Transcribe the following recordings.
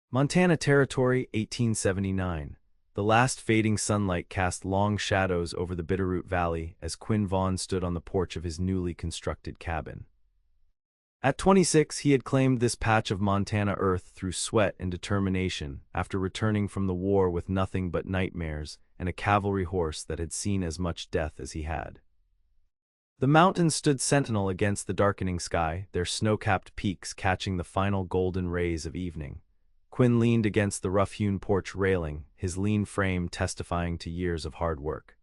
Montana Territory, 1879. The last fading sunlight cast long shadows over the Bitterroot Valley as Quinn Vaughn stood on the porch of his newly constructed cabin. At 26, he had claimed this patch of Montana earth through sweat and determination after returning from the war with nothing but nightmares and a cavalry horse that had seen as much death as he had. The mountains stood sentinel against the darkening sky, their snow-capped peaks catching the final golden rays of evening. Quinn leaned against the rough-hewn porch railing, his lean frame testifying to years of hard work.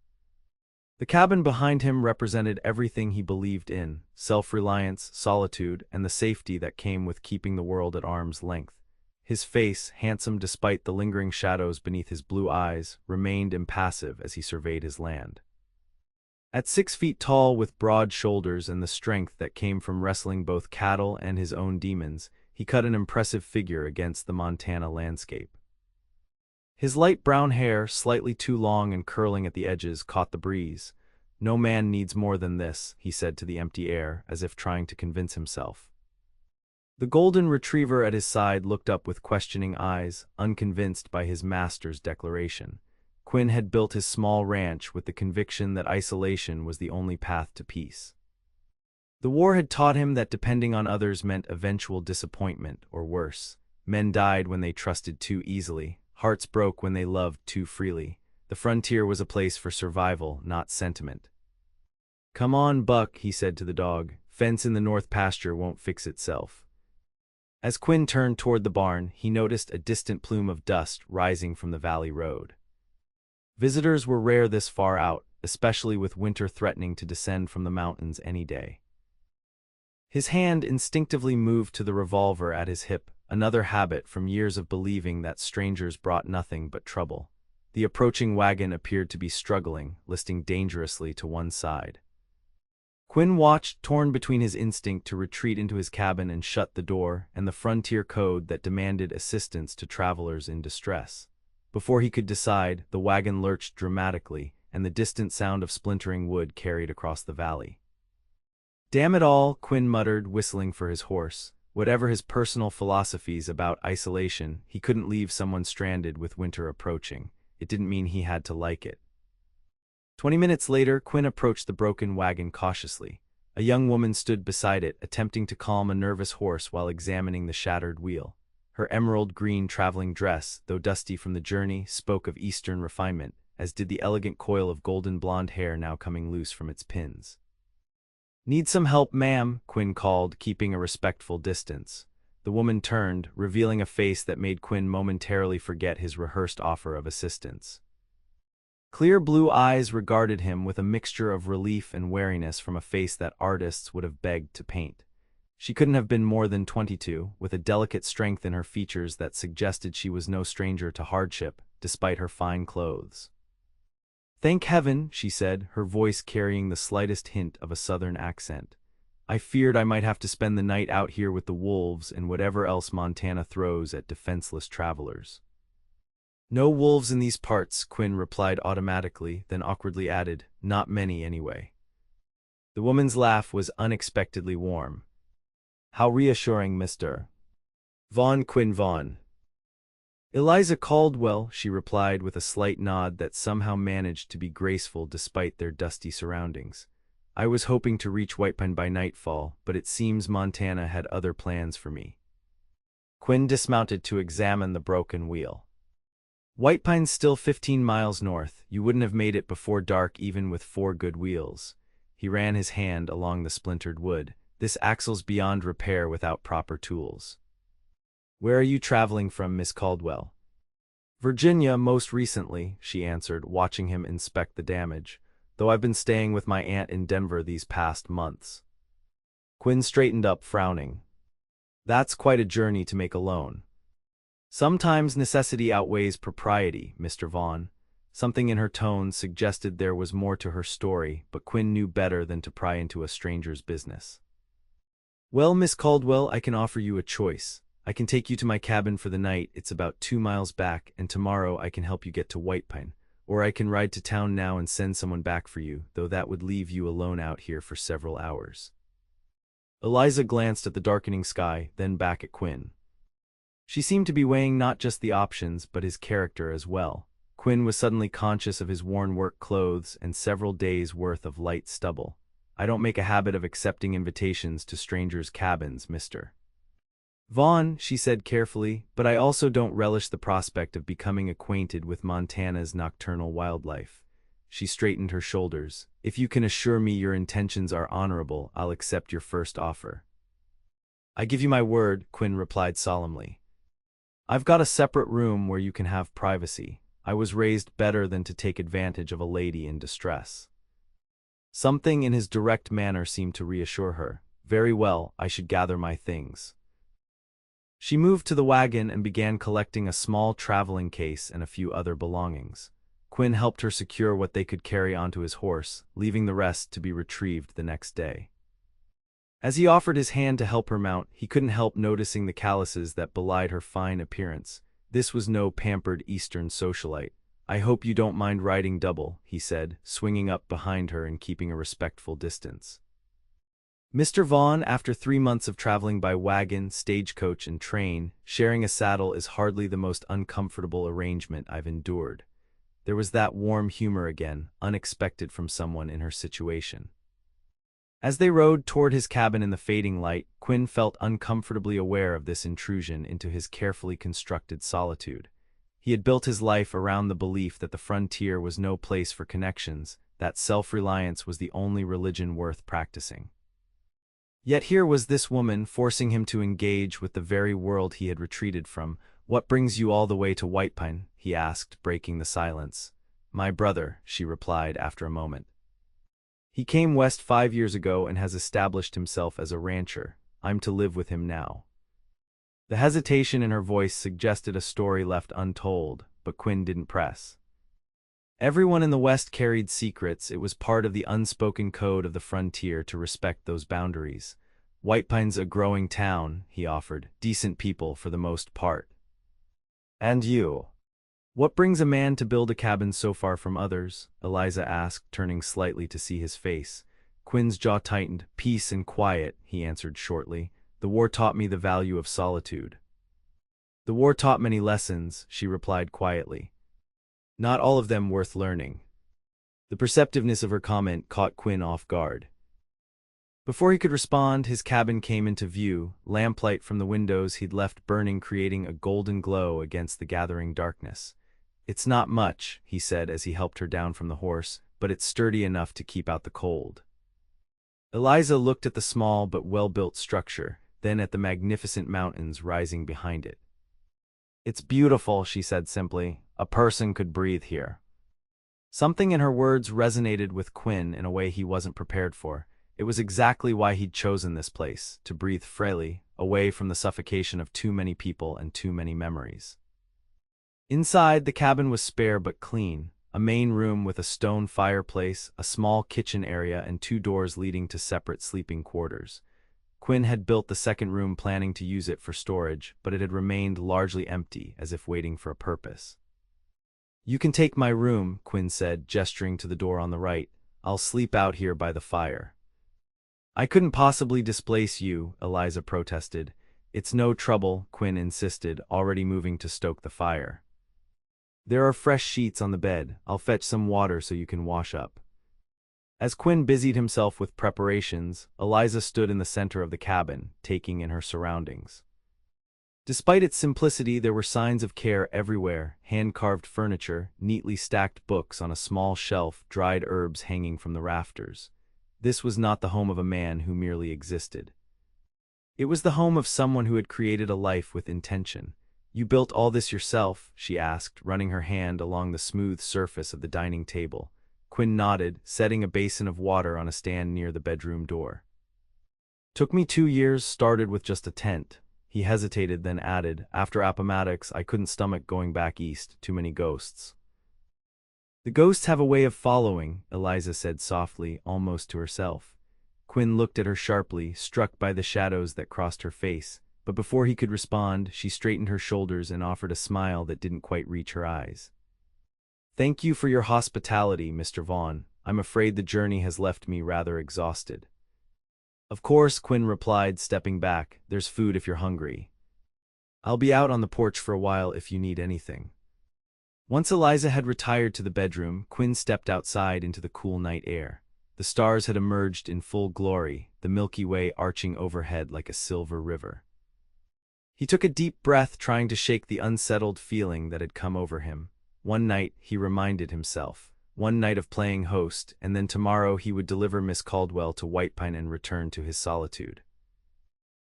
The cabin behind him represented everything he believed in: self-reliance, solitude, and the safety that came with keeping the world at arm's length. His face, handsome despite the lingering shadows beneath his blue eyes, remained impassive as he surveyed his land. At 6 feet tall, with broad shoulders and the strength that came from wrestling both cattle and his own demons, he cut an impressive figure against the Montana landscape. His light brown hair, slightly too long and curling at the edges, caught the breeze. "No man needs more than this," he said to the empty air, as if trying to convince himself. The golden retriever at his side looked up with questioning eyes, unconvinced by his master's declaration. Quinn had built his small ranch with the conviction that isolation was the only path to peace. The war had taught him that depending on others meant eventual disappointment, or worse. Men died when they trusted too easily. Hearts broke when they loved too freely. The frontier was a place for survival, not sentiment. "Come on, Buck," he said to the dog. "Fence in the north pasture won't fix itself." As Quinn turned toward the barn, he noticed a distant plume of dust rising from the valley road. Visitors were rare this far out, especially with winter threatening to descend from the mountains any day. His hand instinctively moved to the revolver at his hip, another habit from years of believing that strangers brought nothing but trouble. The approaching wagon appeared to be struggling, listing dangerously to one side. Quinn watched, torn between his instinct to retreat into his cabin and shut the door, and the frontier code that demanded assistance to travelers in distress. Before he could decide, the wagon lurched dramatically, and the distant sound of splintering wood carried across the valley. "Damn it all," Quinn muttered, whistling for his horse. Whatever his personal philosophies about isolation, he couldn't leave someone stranded with winter approaching. It didn't mean he had to like it. 20 minutes later, Quinn approached the broken wagon cautiously. A young woman stood beside it, attempting to calm a nervous horse while examining the shattered wheel. Her emerald green traveling dress, though dusty from the journey, spoke of Eastern refinement, as did the elegant coil of golden blonde hair now coming loose from its pins. "Need some help, ma'am?" Quinn called, keeping a respectful distance. The woman turned, revealing a face that made Quinn momentarily forget his rehearsed offer of assistance. Clear blue eyes regarded him with a mixture of relief and wariness from a face that artists would have begged to paint. She couldn't have been more than 22, with a delicate strength in her features that suggested she was no stranger to hardship, despite her fine clothes. "Thank heaven," she said, her voice carrying the slightest hint of a southern accent. "I feared I might have to spend the night out here with the wolves and whatever else Montana throws at defenseless travelers." "No wolves in these parts," Quinn replied automatically, then awkwardly added, "Not many anyway." The woman's laugh was unexpectedly warm. "How reassuring, Mr. Vaughn." "Quinn Vaughn." "Eliza Caldwell," she replied with a slight nod that somehow managed to be graceful despite their dusty surroundings. "I was hoping to reach Whitepine by nightfall, but it seems Montana had other plans for me." Quinn dismounted to examine the broken wheel. "Whitepine's still 15 miles north. You wouldn't have made it before dark even with 4 good wheels." He ran his hand along the splintered wood. "This axle's beyond repair without proper tools." "Where are you traveling from, Miss Caldwell?" "Virginia, most recently," she answered, watching him inspect the damage, "though I've been staying with my aunt in Denver these past months." Quinn straightened up, frowning. "That's quite a journey to make alone." "Sometimes necessity outweighs propriety, Mr. Vaughn." Something in her tone suggested there was more to her story, but Quinn knew better than to pry into a stranger's business. "Well, Miss Caldwell, I can offer you a choice. I can take you to my cabin for the night, it's about 2 miles back, and tomorrow I can help you get to Whitepine. Or I can ride to town now and send someone back for you, though that would leave you alone out here for several hours." Eliza glanced at the darkening sky, then back at Quinn. She seemed to be weighing not just the options but his character as well. Quinn was suddenly conscious of his worn work clothes and several days' worth of light stubble. "I don't make a habit of accepting invitations to strangers' cabins, Mr. Vaughn," she said carefully, "but I also don't relish the prospect of becoming acquainted with Montana's nocturnal wildlife." She straightened her shoulders. "If you can assure me your intentions are honorable, I'll accept your first offer." "I give you my word," Quinn replied solemnly. "I've got a separate room where you can have privacy. I was raised better than to take advantage of a lady in distress." Something in his direct manner seemed to reassure her. "Very well, I should gather my things." She moved to the wagon and began collecting a small traveling case and a few other belongings. Quinn helped her secure what they could carry onto his horse, leaving the rest to be retrieved the next day. As he offered his hand to help her mount, he couldn't help noticing the calluses that belied her fine appearance. This was no pampered Eastern socialite. "I hope you don't mind riding double," he said, swinging up behind her and keeping a respectful distance. Mr. Vaughn, after 3 months of traveling by wagon, stagecoach, and train, sharing a saddle is hardly the most uncomfortable arrangement I've endured. There was that warm humor again, unexpected from someone in her situation. As they rode toward his cabin in the fading light, Quinn felt uncomfortably aware of this intrusion into his carefully constructed solitude. He had built his life around the belief that the frontier was no place for connections, that self-reliance was the only religion worth practicing. Yet here was this woman forcing him to engage with the very world he had retreated from. "What brings you all the way to White Pine?" he asked, breaking the silence. "My brother," she replied after a moment. "He came west 5 years ago and has established himself as a rancher. I'm to live with him now." The hesitation in her voice suggested a story left untold, but Quinn didn't press. Everyone in the West carried secrets. It was part of the unspoken code of the frontier to respect those boundaries. "White Pine's a growing town," he offered. "Decent people for the most part." "And you? What brings a man to build a cabin so far from others?" Eliza asked, turning slightly to see his face. Quinn's jaw tightened. "Peace and quiet," he answered shortly. "The war taught me the value of solitude." "The war taught many lessons," she replied quietly. "Not all of them worth learning." The perceptiveness of her comment caught Quinn off guard. Before he could respond, his cabin came into view, lamplight from the windows he'd left burning creating a golden glow against the gathering darkness. "It's not much," he said as he helped her down from the horse, "but it's sturdy enough to keep out the cold." Eliza looked at the small but well-built structure, then at the magnificent mountains rising behind it. "It's beautiful," she said simply. "A person could breathe here." Something in her words resonated with Quinn in a way he wasn't prepared for. It was exactly why he'd chosen this place, to breathe freely, away from the suffocation of too many people and too many memories. Inside, the cabin was spare but clean. A main room with a stone fireplace, a small kitchen area, and 2 doors leading to separate sleeping quarters. Quinn had built the second room planning to use it for storage, but it had remained largely empty, as if waiting for a purpose. "You can take my room," Quinn said, gesturing to the door on the right. "I'll sleep out here by the fire." "I couldn't possibly displace you," Eliza protested. "It's no trouble," Quinn insisted, already moving to stoke the fire. "There are fresh sheets on the bed. I'll fetch some water so you can wash up." As Quinn busied himself with preparations, Eliza stood in the center of the cabin, taking in her surroundings. Despite its simplicity, there were signs of care everywhere: hand-carved furniture, neatly stacked books on a small shelf, dried herbs hanging from the rafters. This was not the home of a man who merely existed. It was the home of someone who had created a life with intention. "You built all this yourself?" she asked, running her hand along the smooth surface of the dining table. Quinn nodded, setting a basin of water on a stand near the bedroom door. "Took me 2 years, started with just a tent." He hesitated, then added, "After Appomattox, I couldn't stomach going back east, too many ghosts." "The ghosts have a way of following," Eliza said softly, almost to herself. Quinn looked at her sharply, struck by the shadows that crossed her face, but before he could respond, she straightened her shoulders and offered a smile that didn't quite reach her eyes. "Thank you for your hospitality, Mr. Vaughn. I'm afraid the journey has left me rather exhausted." "Of course," Quinn replied, stepping back. "There's food if you're hungry." I'll be out on the porch for a while if you need anything. Once Eliza had retired to the bedroom, Quinn stepped outside into the cool night air. The stars had emerged in full glory, the Milky Way arching overhead like a silver river. He took a deep breath, trying to shake the unsettled feeling that had come over him. One night, he reminded himself. One night of playing host, and then tomorrow he would deliver Miss Caldwell to White Pine and return to his solitude.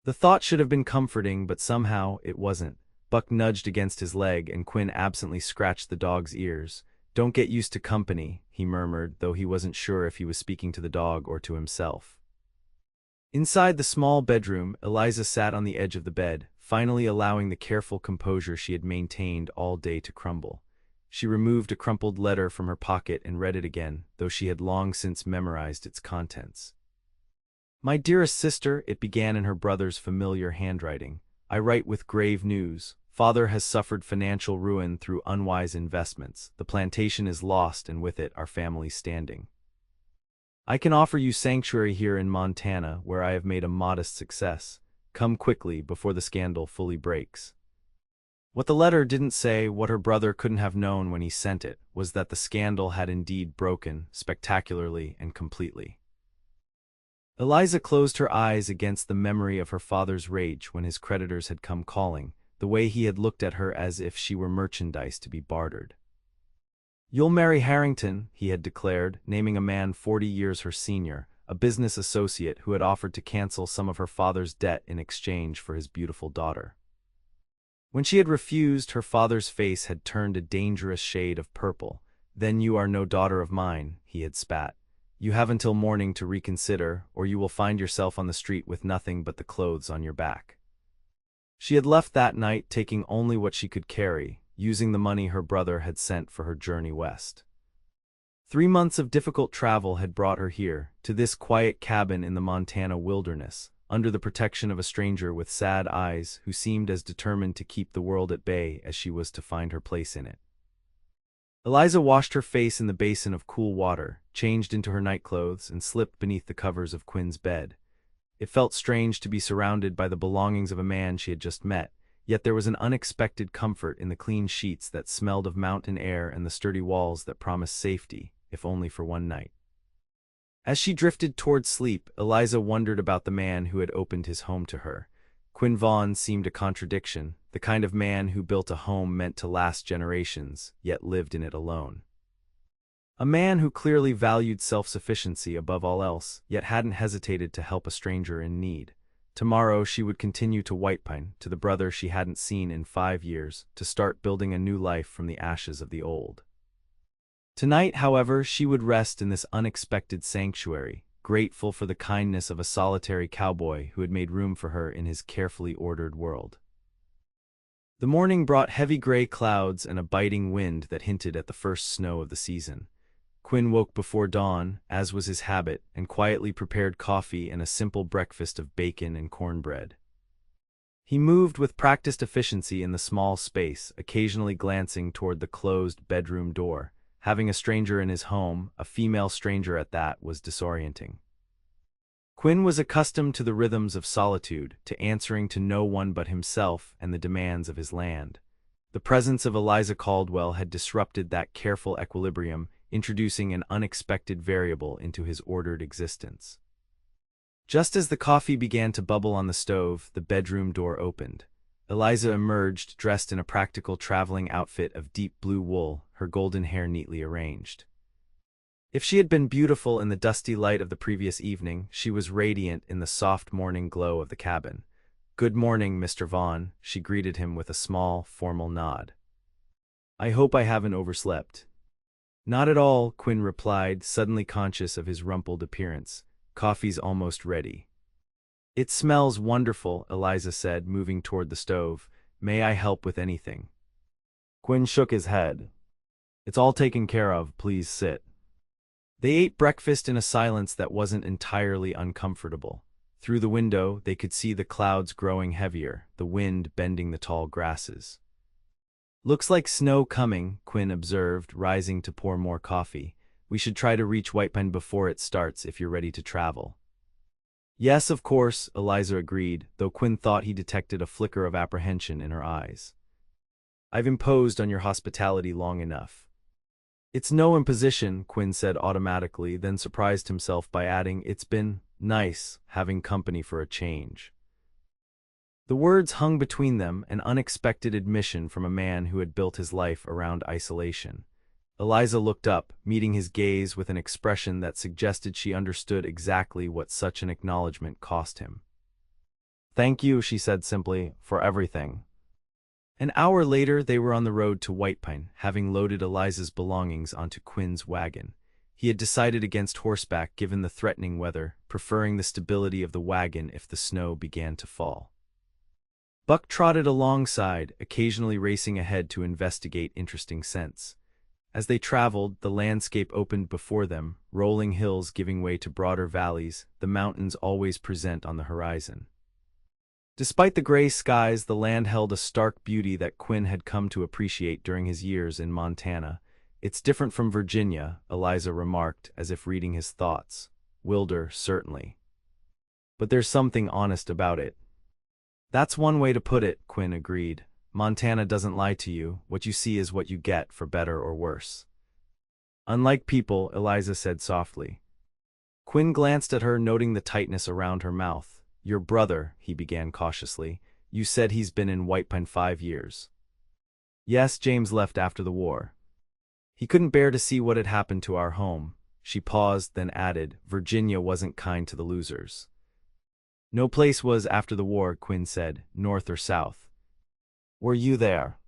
The thought should have been comforting, but somehow it wasn't. Buck nudged against his leg, and Quinn absently scratched the dog's ears. "Don't get used to company," he murmured, though he wasn't sure if he was speaking to the dog or to himself. Inside the small bedroom, Eliza sat on the edge of the bed, finally allowing the careful composure she had maintained all day to crumble. She removed a crumpled letter from her pocket and read it again, though she had long since memorized its contents. "My dearest sister," it began in her brother's familiar handwriting, "I write with grave news. Father has suffered financial ruin through unwise investments. The plantation is lost, and with it our family's standing. I can offer you sanctuary here in Montana, where I have made a modest success. Come quickly before the scandal fully breaks." What the letter didn't say, what her brother couldn't have known when he sent it, was that the scandal had indeed broken, spectacularly and completely. Eliza closed her eyes against the memory of her father's rage when his creditors had come calling, the way he had looked at her as if she were merchandise to be bartered. "You'll marry Harrington," he had declared, naming a man 40 years her senior, a business associate who had offered to cancel some of her father's debt in exchange for his beautiful daughter. When she had refused, her father's face had turned a dangerous shade of purple. "Then you are no daughter of mine," he had spat. "You have until morning to reconsider, or you will find yourself on the street with nothing but the clothes on your back." She had left that night, taking only what she could carry, using the money her brother had sent for her journey west. 3 months of difficult travel had brought her here, to this quiet cabin in the Montana wilderness, under the protection of a stranger with sad eyes who seemed as determined to keep the world at bay as she was to find her place in it. Eliza washed her face in the basin of cool water, changed into her nightclothes, and slipped beneath the covers of Quinn's bed. It felt strange to be surrounded by the belongings of a man she had just met, yet there was an unexpected comfort in the clean sheets that smelled of mountain air and the sturdy walls that promised safety, if only for one night. As she drifted toward sleep, Eliza wondered about the man who had opened his home to her. Quinn Vaughn seemed a contradiction, the kind of man who built a home meant to last generations, yet lived in it alone. A man who clearly valued self-sufficiency above all else, yet hadn't hesitated to help a stranger in need. Tomorrow she would continue to White Pine, to the brother she hadn't seen in 5 years, to start building a new life from the ashes of the old. Tonight, however, she would rest in this unexpected sanctuary, grateful for the kindness of a solitary cowboy who had made room for her in his carefully ordered world. The morning brought heavy gray clouds and a biting wind that hinted at the first snow of the season. Quinn woke before dawn, as was his habit, and quietly prepared coffee and a simple breakfast of bacon and cornbread. He moved with practiced efficiency in the small space, occasionally glancing toward the closed bedroom door. Having a stranger in his home, a female stranger at that, was disorienting. Quinn was accustomed to the rhythms of solitude, to answering to no one but himself and the demands of his land. The presence of Eliza Caldwell had disrupted that careful equilibrium, introducing an unexpected variable into his ordered existence. Just as the coffee began to bubble on the stove, the bedroom door opened. Eliza emerged, dressed in a practical traveling outfit of deep blue wool, her golden hair neatly arranged. If she had been beautiful in the dusty light of the previous evening, she was radiant in the soft morning glow of the cabin. "Good morning, Mr. Vaughn," she greeted him with a small, formal nod. "I hope I haven't overslept." "Not at all," Quinn replied, suddenly conscious of his rumpled appearance. "Coffee's almost ready." "It smells wonderful," Eliza said, moving toward the stove. "May I help with anything?" Quinn shook his head. "It's all taken care of, please sit." They ate breakfast in a silence that wasn't entirely uncomfortable. Through the window, they could see the clouds growing heavier, the wind bending the tall grasses. "Looks like snow coming," Quinn observed, rising to pour more coffee. "We should try to reach White Pine before it starts if you're ready to travel." Yes, of course, Eliza agreed, though Quinn thought he detected a flicker of apprehension in her eyes. I've imposed on your hospitality long enough. It's no imposition, Quinn said automatically, then surprised himself by adding, it's been nice having company for a change. The words hung between them, an unexpected admission from a man who had built his life around isolation. Eliza looked up, meeting his gaze with an expression that suggested she understood exactly what such an acknowledgement cost him. Thank you, she said simply, for everything. An hour later, they were on the road to White Pine, having loaded Eliza's belongings onto Quinn's wagon. He had decided against horseback given the threatening weather, preferring the stability of the wagon if the snow began to fall. Buck trotted alongside, occasionally racing ahead to investigate interesting scents. As they traveled, the landscape opened before them, rolling hills giving way to broader valleys, the mountains always present on the horizon. Despite the gray skies, the land held a stark beauty that Quinn had come to appreciate during his years in Montana. It's different from Virginia, Eliza remarked, as if reading his thoughts. Wilder, certainly. But there's something honest about it. That's one way to put it, Quinn agreed. Montana doesn't lie to you. What you see is what you get, for better or worse. Unlike people, Eliza said softly. Quinn glanced at her, noting the tightness around her mouth. Your brother, he began cautiously. You said he's been in White Pine 5 years. Yes, James left after the war. He couldn't bear to see what had happened to our home. She paused, then added, Virginia wasn't kind to the losers. No place was after the war, Quinn said, north or south. Were you there?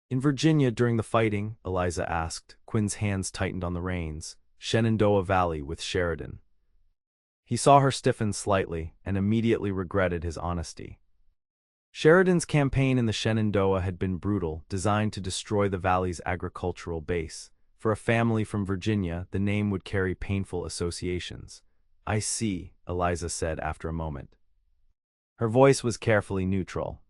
In Virginia during the fighting, Eliza asked. Quinn's hands tightened on the reins. Shenandoah Valley with Sheridan. He saw her stiffen slightly, and immediately regretted his honesty. Sheridan's campaign in the Shenandoah had been brutal, designed to destroy the valley's agricultural base. For a family from Virginia, the name would carry painful associations. I see, Eliza said after a moment. Her voice was carefully neutral.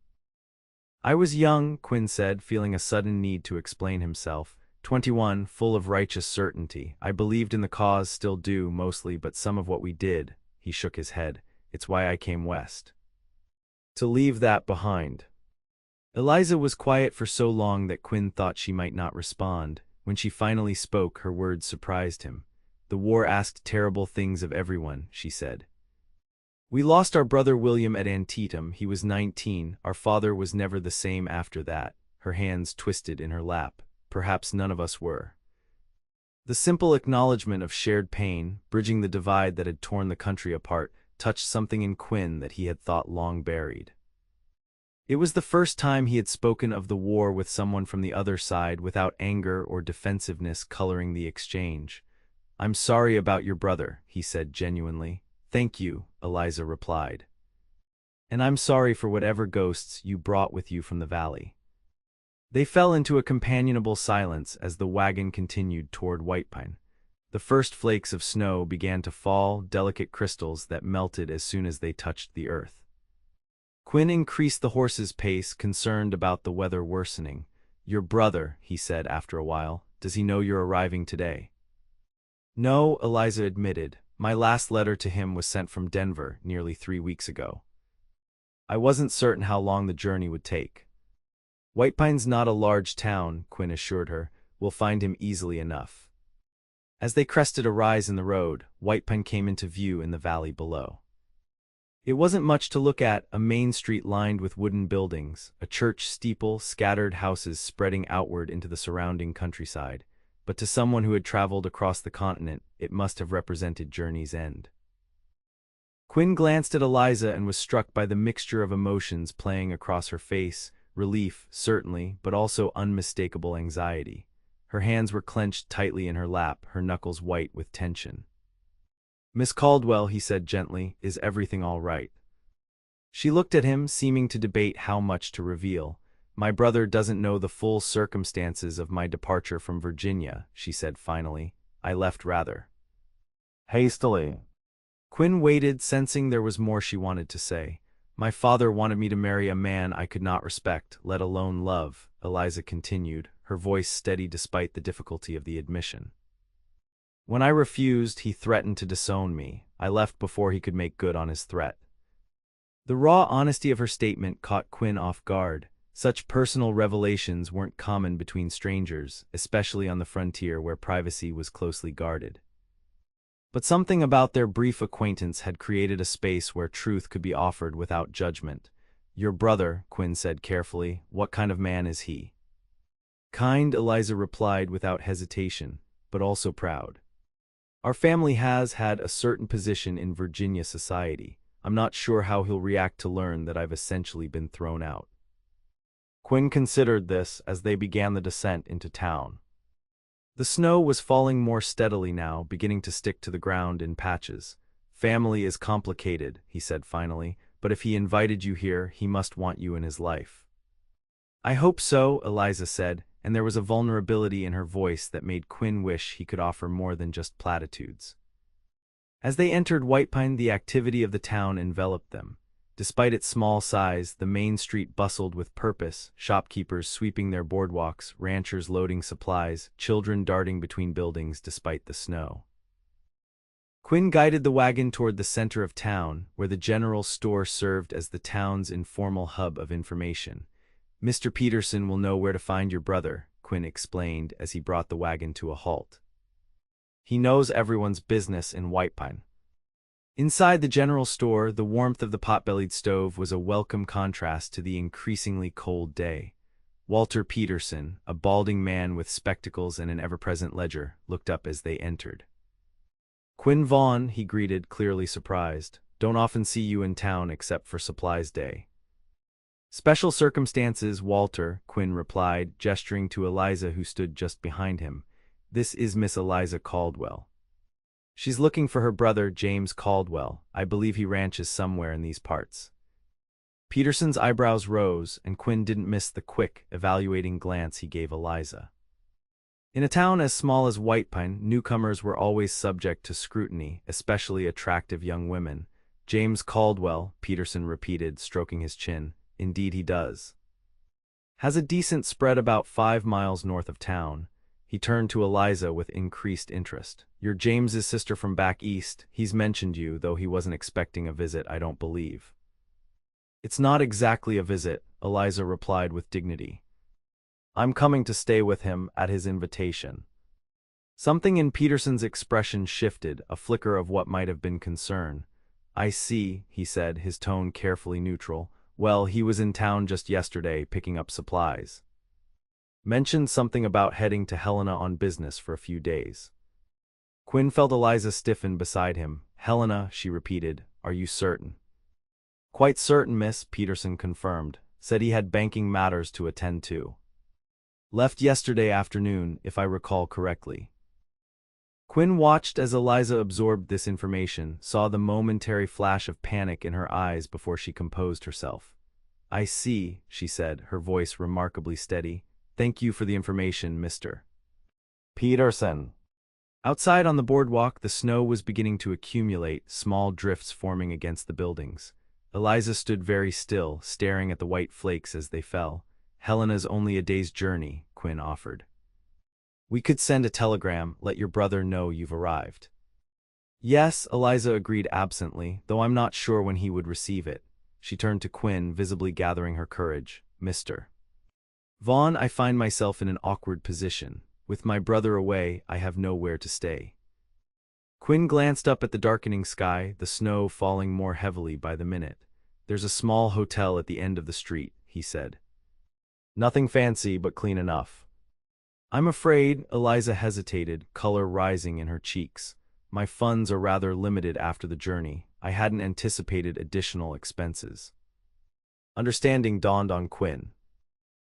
I was young, Quinn said, feeling a sudden need to explain himself. 21, full of righteous certainty. I believed in the cause, still do, mostly, but some of what we did. He shook his head. It's why I came west. To leave that behind. Eliza was quiet for so long that Quinn thought she might not respond. When she finally spoke, her words surprised him. The war asked terrible things of everyone, she said. We lost our brother William at Antietam. He was 19. Our father was never the same after that. Her hands twisted in her lap. Perhaps none of us were. The simple acknowledgement of shared pain, bridging the divide that had torn the country apart, touched something in Quinn that he had thought long buried. It was the first time he had spoken of the war with someone from the other side without anger or defensiveness coloring the exchange. I'm sorry about your brother, he said genuinely. Thank you, Eliza replied. And I'm sorry for whatever ghosts you brought with you from the valley. They fell into a companionable silence as the wagon continued toward White Pine. The first flakes of snow began to fall, delicate crystals that melted as soon as they touched the earth. Quinn increased the horse's pace, concerned about the weather worsening. Your brother, he said after a while, does he know you're arriving today? No, Eliza admitted. My last letter to him was sent from Denver nearly 3 weeks ago. I wasn't certain how long the journey would take. White Pine's not a large town, Quinn assured her. We'll find him easily enough. As they crested a rise in the road, White Pine came into view in the valley below. It wasn't much to look at, a main street lined with wooden buildings, a church steeple, scattered houses spreading outward into the surrounding countryside. But to someone who had traveled across the continent, it must have represented Journey's End. Quinn glanced at Eliza and was struck by the mixture of emotions playing across her face. Relief, certainly, but also unmistakable anxiety. Her hands were clenched tightly in her lap, her knuckles white with tension. Miss Caldwell, he said gently, is everything all right? She looked at him, seeming to debate how much to reveal. My brother doesn't know the full circumstances of my departure from Virginia, she said finally. I left rather hastily. Quinn waited, sensing there was more she wanted to say. My father wanted me to marry a man I could not respect, let alone love, Eliza continued, her voice steady despite the difficulty of the admission. When I refused, he threatened to disown me. I left before he could make good on his threat. The raw honesty of her statement caught Quinn off guard. Such personal revelations weren't common between strangers, especially on the frontier where privacy was closely guarded. But something about their brief acquaintance had created a space where truth could be offered without judgment. "Your brother," Quinn said carefully. "What kind of man is he?" "Kind," Eliza replied without hesitation, but also proud. "Our family has had a certain position in Virginia society. I'm not sure how he'll react to learn that I've essentially been thrown out." Quinn considered this as they began the descent into town. The snow was falling more steadily now, beginning to stick to the ground in patches. "Family is complicated," he said finally, "but if he invited you here, he must want you in his life." "I hope so," Eliza said, and there was a vulnerability in her voice that made Quinn wish he could offer more than just platitudes. As they entered White Pine, the activity of the town enveloped them. Despite its small size, the main street bustled with purpose, shopkeepers sweeping their boardwalks, ranchers loading supplies, children darting between buildings despite the snow. Quinn guided the wagon toward the center of town, where the general store served as the town's informal hub of information. "Mr. Peterson will know where to find your brother," Quinn explained as he brought the wagon to a halt. "He knows everyone's business in White Pine." Inside the general store, the warmth of the pot-bellied stove was a welcome contrast to the increasingly cold day. Walter Peterson, a balding man with spectacles and an ever-present ledger, looked up as they entered. "Quinn Vaughn," he greeted, clearly surprised. "Don't often see you in town except for supplies day." "Special circumstances, Walter," Quinn replied, gesturing to Eliza who stood just behind him. "This is Miss Eliza Caldwell. She's looking for her brother, James Caldwell. I believe he ranches somewhere in these parts." Peterson's eyebrows rose, and Quinn didn't miss the quick, evaluating glance he gave Eliza. In a town as small as White Pine, newcomers were always subject to scrutiny, especially attractive young women. "James Caldwell," Peterson repeated, stroking his chin. "Indeed he does. Has a decent spread about 5 miles north of town." He turned to Eliza with increased interest. "You're James's sister from back east. He's mentioned you, though he wasn't expecting a visit, I don't believe." "It's not exactly a visit," Eliza replied with dignity. "I'm coming to stay with him at his invitation." Something in Peterson's expression shifted, a flicker of what might have been concern. "I see," he said, his tone carefully neutral. "Well, he was in town just yesterday, picking up supplies. Mentioned something about heading to Helena on business for a few days." Quinn felt Eliza stiffen beside him. "Helena," she repeated. "Are you certain?" "Quite certain, miss," Peterson confirmed. "Said he had banking matters to attend to. Left yesterday afternoon, if I recall correctly." Quinn watched as Eliza absorbed this information, saw the momentary flash of panic in her eyes before she composed herself. "I see," she said, her voice remarkably steady. "Thank you for the information, Mr. Peterson." Outside on the boardwalk, the snow was beginning to accumulate, small drifts forming against the buildings. Eliza stood very still, staring at the white flakes as they fell. "Helena's only a day's journey," Quinn offered. "We could send a telegram, let your brother know you've arrived." "Yes," Eliza agreed absently, "though I'm not sure when he would receive it." She turned to Quinn, visibly gathering her courage. "Mr. Vaughn, I find myself in an awkward position. With my brother away, I have nowhere to stay." Quinn glanced up at the darkening sky, the snow falling more heavily by the minute. "There's a small hotel at the end of the street," he said. "Nothing fancy, but clean enough." "I'm afraid," Eliza hesitated, color rising in her cheeks. "My funds are rather limited after the journey. I hadn't anticipated additional expenses." Understanding dawned on Quinn.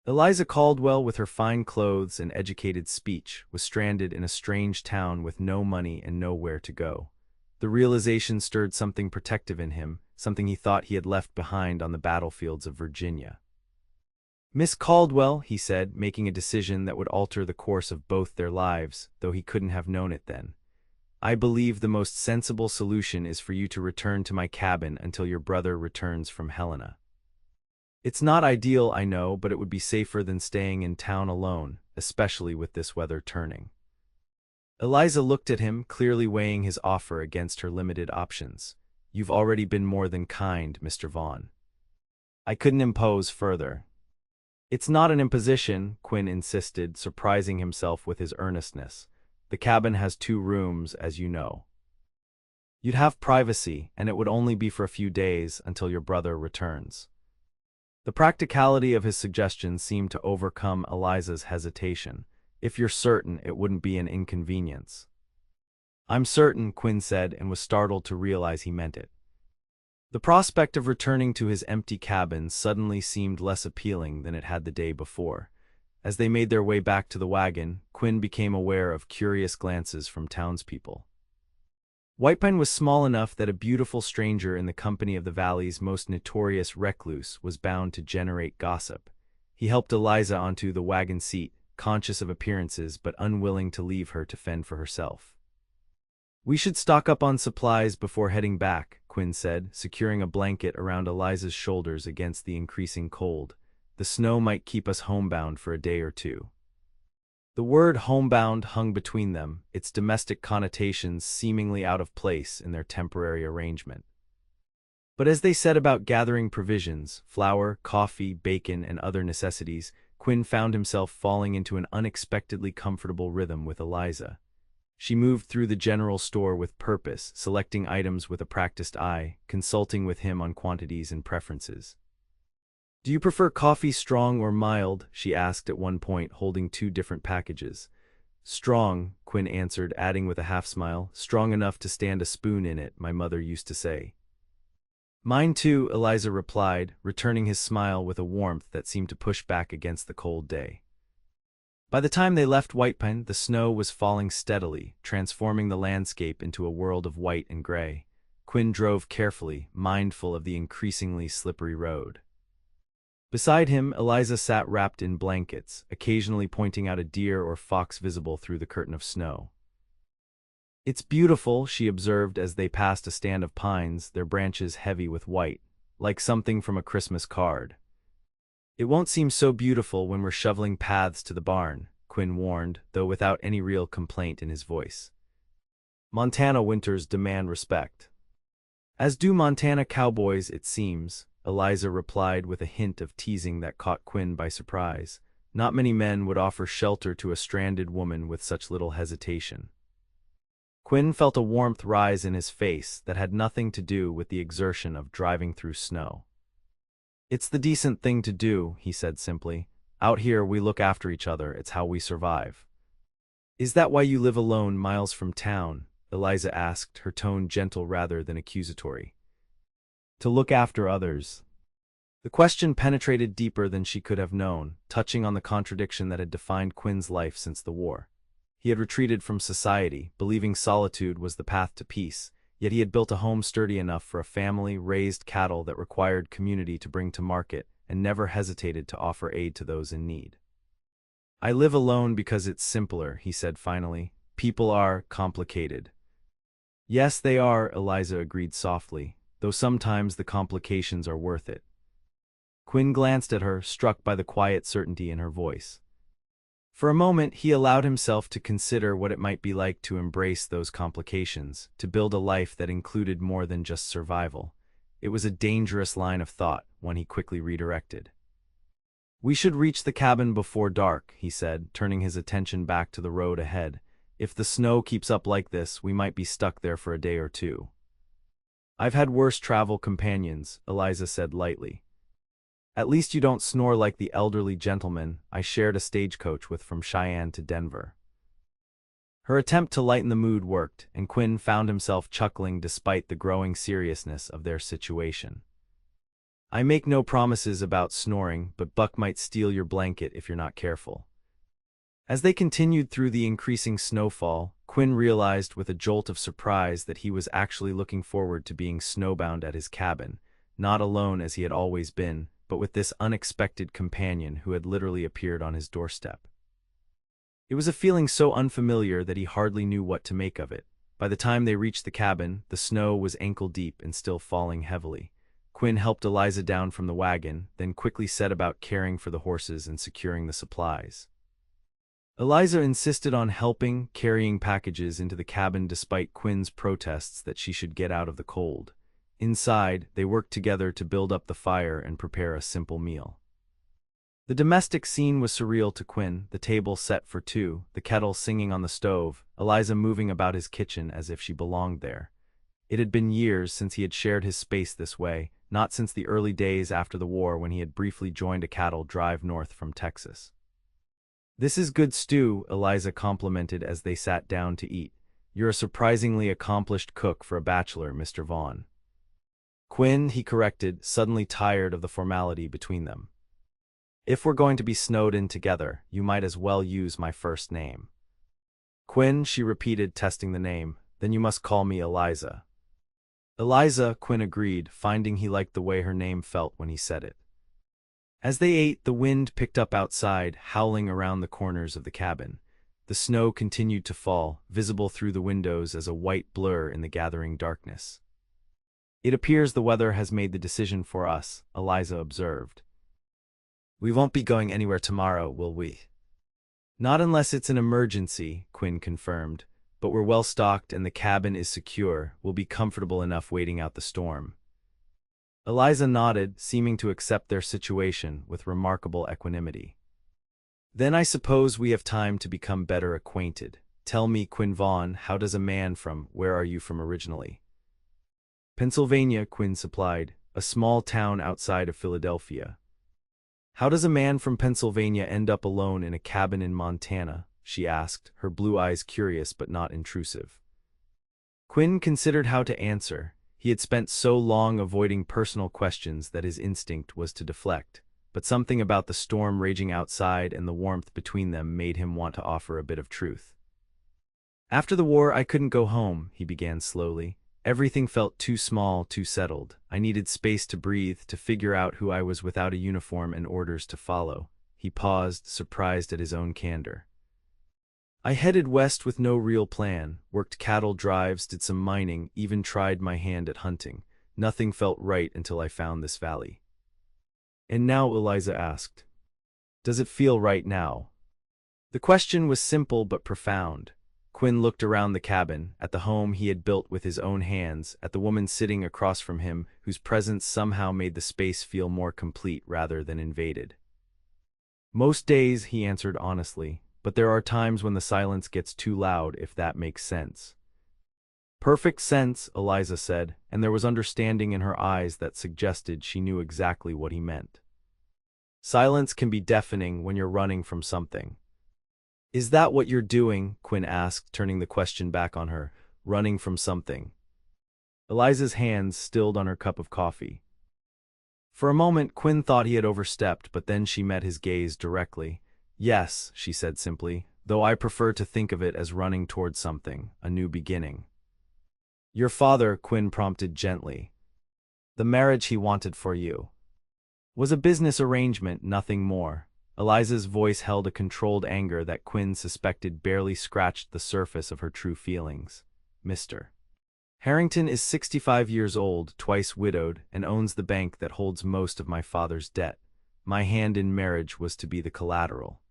Eliza Caldwell, with her fine clothes and educated speech, was stranded in a strange town with no money and nowhere to go. The realization stirred something protective in him, something he thought he had left behind on the battlefields of Virginia. "Miss Caldwell," he said, making a decision that would alter the course of both their lives, though he couldn't have known it then. "I believe the most sensible solution is for you to return to my cabin until your brother returns from Helena. It's not ideal, I know, but it would be safer than staying in town alone, especially with this weather turning." Eliza looked at him, clearly weighing his offer against her limited options. "You've already been more than kind, Mr. Vaughn. I couldn't impose further." "It's not an imposition," Quinn insisted, surprising himself with his earnestness. "The cabin has 2 rooms, as you know. You'd have privacy, and it would only be for a few days until your brother returns." The practicality of his suggestion seemed to overcome Eliza's hesitation. "If you're certain it wouldn't be an inconvenience." "I'm certain," Quinn said, and was startled to realize he meant it. The prospect of returning to his empty cabin suddenly seemed less appealing than it had the day before. As they made their way back to the wagon, Quinn became aware of curious glances from townspeople. Whitepine was small enough that a beautiful stranger in the company of the valley's most notorious recluse was bound to generate gossip. He helped Eliza onto the wagon seat, conscious of appearances but unwilling to leave her to fend for herself. "We should stock up on supplies before heading back," Quinn said, securing a blanket around Eliza's shoulders against the increasing cold. "The snow might keep us homebound for a day or 2. The word homebound hung between them, its domestic connotations seemingly out of place in their temporary arrangement. But as they set about gathering provisions, flour, coffee, bacon, and other necessities, Quinn found himself falling into an unexpectedly comfortable rhythm with Eliza. She moved through the general store with purpose, selecting items with a practiced eye, consulting with him on quantities and preferences. "Do you prefer coffee strong or mild?" she asked at one point, holding 2 different packages. "Strong," Quinn answered, adding with a half-smile, "strong enough to stand a spoon in it, my mother used to say." "Mine too," Eliza replied, returning his smile with a warmth that seemed to push back against the cold day. By the time they left Whitepine, the snow was falling steadily, transforming the landscape into a world of white and gray. Quinn drove carefully, mindful of the increasingly slippery road. Beside him, Eliza sat wrapped in blankets, occasionally pointing out a deer or fox visible through the curtain of snow. "It's beautiful," she observed as they passed a stand of pines, their branches heavy with white, like something from a Christmas card. "It won't seem so beautiful when we're shoveling paths to the barn," Quinn warned, though without any real complaint in his voice. "Montana winters demand respect." "As do Montana cowboys, it seems," Eliza replied with a hint of teasing that caught Quinn by surprise. Not many men would offer shelter to a stranded woman with such little hesitation. Quinn felt a warmth rise in his face that had nothing to do with the exertion of driving through snow. "It's the decent thing to do," he said simply. "Out here we look after each other, it's how we survive." "Is that why you live alone miles from town?" Eliza asked, her tone gentle rather than accusatory. "To look after others." The question penetrated deeper than she could have known, touching on the contradiction that had defined Quinn's life since the war. He had retreated from society, believing solitude was the path to peace, yet he had built a home sturdy enough for a family, raised cattle that required community to bring to market, and never hesitated to offer aid to those in need. "I live alone because it's simpler," he said finally. "People are complicated." "Yes, they are," Eliza agreed softly, "though sometimes the complications are worth it." Quinn glanced at her, struck by the quiet certainty in her voice. For a moment, he allowed himself to consider what it might be like to embrace those complications, to build a life that included more than just survival. It was a dangerous line of thought, one he quickly redirected. "We should reach the cabin before dark," he said, turning his attention back to the road ahead. "If the snow keeps up like this, we might be stuck there for a day or 2. "I've had worse travel companions," Eliza said lightly. "At least you don't snore like the elderly gentleman I shared a stagecoach with from Cheyenne to Denver." Her attempt to lighten the mood worked, and Quinn found himself chuckling despite the growing seriousness of their situation. "I make no promises about snoring, but Buck might steal your blanket if you're not careful." As they continued through the increasing snowfall, Quinn realized with a jolt of surprise that he was actually looking forward to being snowbound at his cabin, not alone as he had always been, but with this unexpected companion who had literally appeared on his doorstep. It was a feeling so unfamiliar that he hardly knew what to make of it. By the time they reached the cabin, the snow was ankle-deep and still falling heavily. Quinn helped Eliza down from the wagon, then quickly set about caring for the horses and securing the supplies. Eliza insisted on helping, carrying packages into the cabin despite Quinn's protests that she should get out of the cold. Inside, they worked together to build up the fire and prepare a simple meal. The domestic scene was surreal to Quinn, the table set for two, the kettle singing on the stove, Eliza moving about his kitchen as if she belonged there. It had been years since he had shared his space this way, not since the early days after the war when he had briefly joined a cattle drive north from Texas. "This is good stew," Eliza complimented as they sat down to eat. "You're a surprisingly accomplished cook for a bachelor, Mr. Vaughn." "Quinn," he corrected, suddenly tired of the formality between them. "If we're going to be snowed in together, you might as well use my first name." "Quinn," she repeated, testing the name. "Then you must call me Eliza." "Eliza," Quinn agreed, finding he liked the way her name felt when he said it. As they ate, the wind picked up outside, howling around the corners of the cabin. The snow continued to fall, visible through the windows as a white blur in the gathering darkness. "It appears the weather has made the decision for us," Eliza observed. "We won't be going anywhere tomorrow, will we?" "Not unless it's an emergency," Quinn confirmed. "But we're well stocked and the cabin is secure. We'll be comfortable enough waiting out the storm." Eliza nodded, seeming to accept their situation with remarkable equanimity. "Then I suppose we have time to become better acquainted. Tell me, Quinn Vaughn, how does a man from, where are you from originally?" "Pennsylvania," Quinn supplied, "a small town outside of Philadelphia." "How does a man from Pennsylvania end up alone in a cabin in Montana?" she asked, her blue eyes curious but not intrusive. Quinn considered how to answer. He had spent so long avoiding personal questions that his instinct was to deflect, but something about the storm raging outside and the warmth between them made him want to offer a bit of truth. "After the war, I couldn't go home," he began slowly. "Everything felt too small, too settled. I needed space to breathe, to figure out who I was without a uniform and orders to follow." He paused, surprised at his own candor. "I headed west with no real plan, worked cattle drives, did some mining, even tried my hand at hunting. Nothing felt right until I found this valley." "And now," Eliza asked, "does it feel right now?" The question was simple but profound. Quinn looked around the cabin, at the home he had built with his own hands, at the woman sitting across from him, whose presence somehow made the space feel more complete rather than invaded. "Most days," he answered honestly, "but there are times when the silence gets too loud, if that makes sense." "Perfect sense," Eliza said, and there was understanding in her eyes that suggested she knew exactly what he meant. "Silence can be deafening when you're running from something." "Is that what you're doing?" Quinn asked, turning the question back on her. "Running from something?" Eliza's hands stilled on her cup of coffee. For a moment, Quinn thought he had overstepped, but then she met his gaze directly. "Yes," she said simply, "though I prefer to think of it as running toward something, a new beginning." "Your father," Quinn prompted gently. "The marriage he wanted for you was a business arrangement, nothing more." Eliza's voice held a controlled anger that Quinn suspected barely scratched the surface of her true feelings. "Mr. Harrington is 65 years old, twice widowed, and owns the bank that holds most of my father's debt. My hand in marriage was to be the collateral."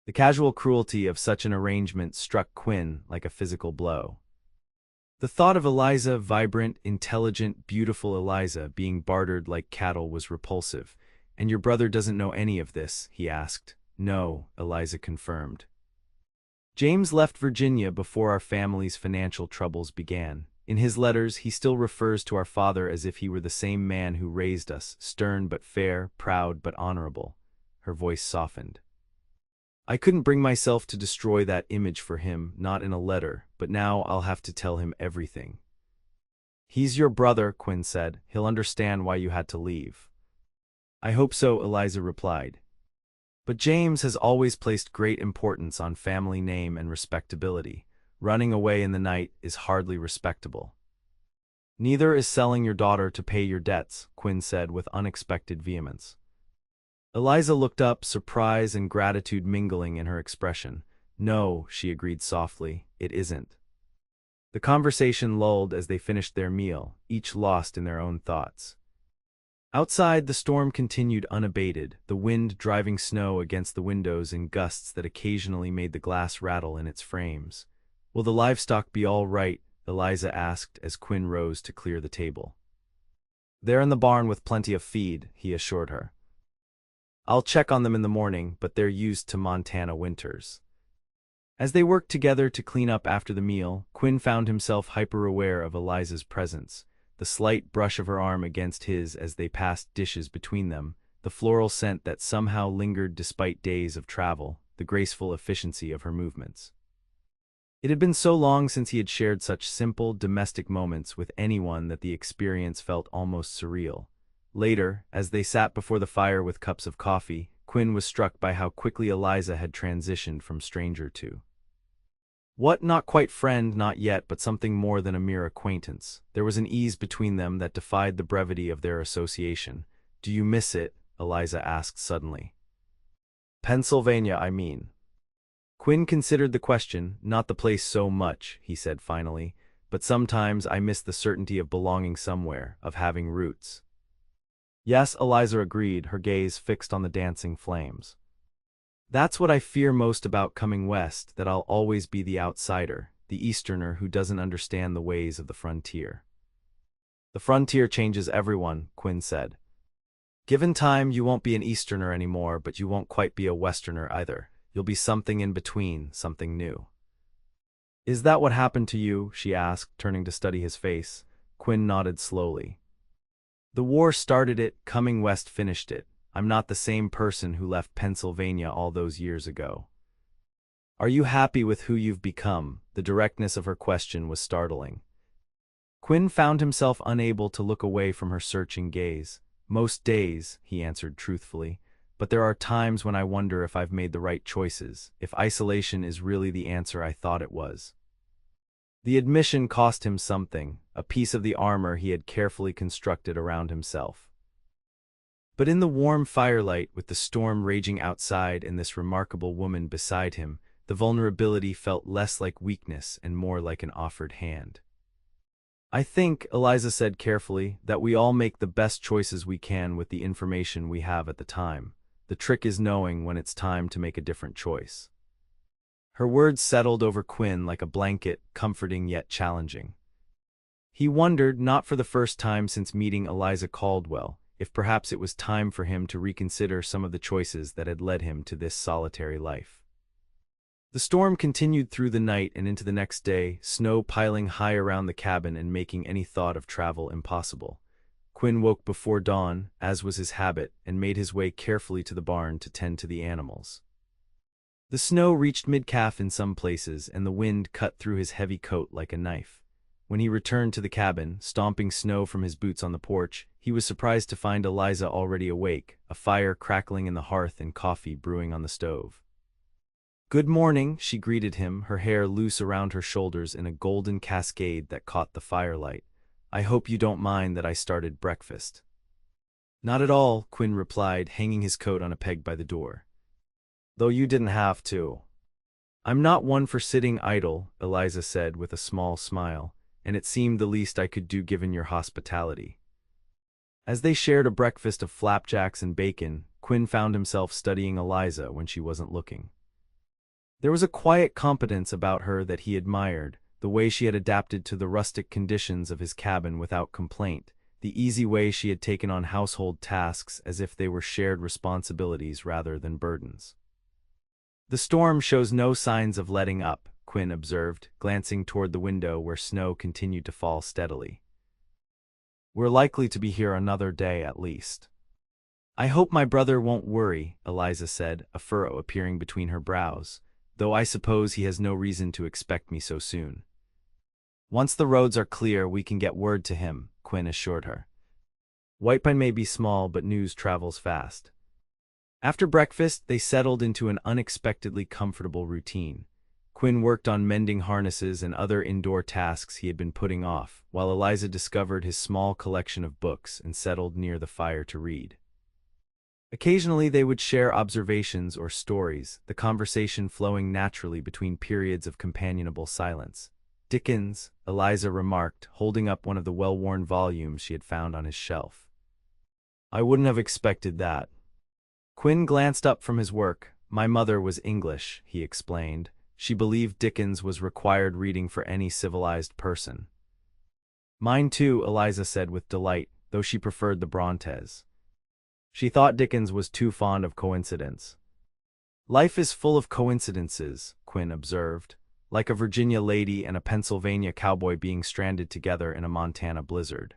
The casual cruelty of such an arrangement struck Quinn like a physical blow. The thought of Eliza, vibrant, intelligent, beautiful Eliza, being bartered like cattle was repulsive. "And your brother doesn't know any of this?" he asked. "No," Eliza confirmed. "James left Virginia before our family's financial troubles began. In his letters, he still refers to our father as if he were the same man who raised us, stern but fair, proud but honorable." Her voice softened. "I couldn't bring myself to destroy that image for him, not in a letter, but now I'll have to tell him everything." "He's your brother," Quinn said. "He'll understand why you had to leave." "I hope so," Eliza replied. "But James has always placed great importance on family name and respectability. Running away in the night is hardly respectable." "Neither is selling your daughter to pay your debts," Quinn said with unexpected vehemence. Eliza looked up, surprise and gratitude mingling in her expression. "No," she agreed softly, "it isn't." The conversation lulled as they finished their meal, each lost in their own thoughts. Outside, the storm continued unabated, the wind driving snow against the windows in gusts that occasionally made the glass rattle in its frames. "Will the livestock be all right?" Eliza asked as Quinn rose to clear the table. "They're in the barn with plenty of feed," he assured her. "I'll check on them in the morning, but they're used to Montana winters." As they worked together to clean up after the meal, Quinn found himself hyper-aware of Eliza's presence. The slight brush of her arm against his as they passed dishes between them, the floral scent that somehow lingered despite days of travel, the graceful efficiency of her movements. It had been so long since he had shared such simple, domestic moments with anyone that the experience felt almost surreal. Later, as they sat before the fire with cups of coffee, Quinn was struck by how quickly Eliza had transitioned from stranger to not quite friend, not yet, but something more than a mere acquaintance. There was an ease between them that defied the brevity of their association. "Do you miss it?" Eliza asked suddenly. "Pennsylvania, I mean." Quinn considered the question. "Not the place so much," he said finally, "but sometimes I miss the certainty of belonging somewhere, of having roots." "Yes," Eliza agreed, her gaze fixed on the dancing flames. "That's what I fear most about coming west, that I'll always be the outsider, the Easterner who doesn't understand the ways of the frontier." "The frontier changes everyone," Quinn said. "Given time, you won't be an Easterner anymore, but you won't quite be a Westerner either. You'll be something in between, something new." "Is that what happened to you?" she asked, turning to study his face. Quinn nodded slowly. "The war started it, coming west finished it. I'm not the same person who left Pennsylvania all those years ago." "Are you happy with who you've become?" The directness of her question was startling. Quinn found himself unable to look away from her searching gaze. "Most days," he answered truthfully, "but there are times when I wonder if I've made the right choices, if isolation is really the answer I thought it was." The admission cost him something, a piece of the armor he had carefully constructed around himself. But in the warm firelight, with the storm raging outside and this remarkable woman beside him, the vulnerability felt less like weakness and more like an offered hand. "I think," Eliza said carefully, "that we all make the best choices we can with the information we have at the time. The trick is knowing when it's time to make a different choice." Her words settled over Quinn like a blanket, comforting yet challenging. He wondered, not for the first time since meeting Eliza Caldwell, if perhaps it was time for him to reconsider some of the choices that had led him to this solitary life. The storm continued through the night and into the next day, snow piling high around the cabin and making any thought of travel impossible. Quinn woke before dawn, as was his habit, and made his way carefully to the barn to tend to the animals. The snow reached mid-calf in some places, and the wind cut through his heavy coat like a knife. When he returned to the cabin, stomping snow from his boots on the porch, he was surprised to find Eliza already awake, a fire crackling in the hearth and coffee brewing on the stove. "Good morning," she greeted him, her hair loose around her shoulders in a golden cascade that caught the firelight. "I hope you don't mind that I started breakfast." "Not at all," Quinn replied, hanging his coat on a peg by the door. "Though you didn't have to." "I'm not one for sitting idle," Eliza said with a small smile, "and it seemed the least I could do given your hospitality." As they shared a breakfast of flapjacks and bacon, Quinn found himself studying Eliza when she wasn't looking. There was a quiet competence about her that he admired, the way she had adapted to the rustic conditions of his cabin without complaint, the easy way she had taken on household tasks as if they were shared responsibilities rather than burdens. "The storm shows no signs of letting up," Quinn observed, glancing toward the window where snow continued to fall steadily. "We're likely to be here another day at least." "I hope my brother won't worry," Eliza said, a furrow appearing between her brows, "though I suppose he has no reason to expect me so soon." "Once the roads are clear, we can get word to him," Quinn assured her. "White Pine may be small, but news travels fast." After breakfast, they settled into an unexpectedly comfortable routine. Quinn worked on mending harnesses and other indoor tasks he had been putting off, while Eliza discovered his small collection of books and settled near the fire to read. Occasionally they would share observations or stories, the conversation flowing naturally between periods of companionable silence. "Dickens," Eliza remarked, holding up one of the well-worn volumes she had found on his shelf. I wouldn't have expected that. Quinn glanced up from his work. My mother was English, he explained. She believed Dickens was required reading for any civilized person. Mine too, Eliza said with delight, though she preferred the Brontes. She thought Dickens was too fond of coincidence. Life is full of coincidences, Quinn observed, like a Virginia lady and a Pennsylvania cowboy being stranded together in a Montana blizzard.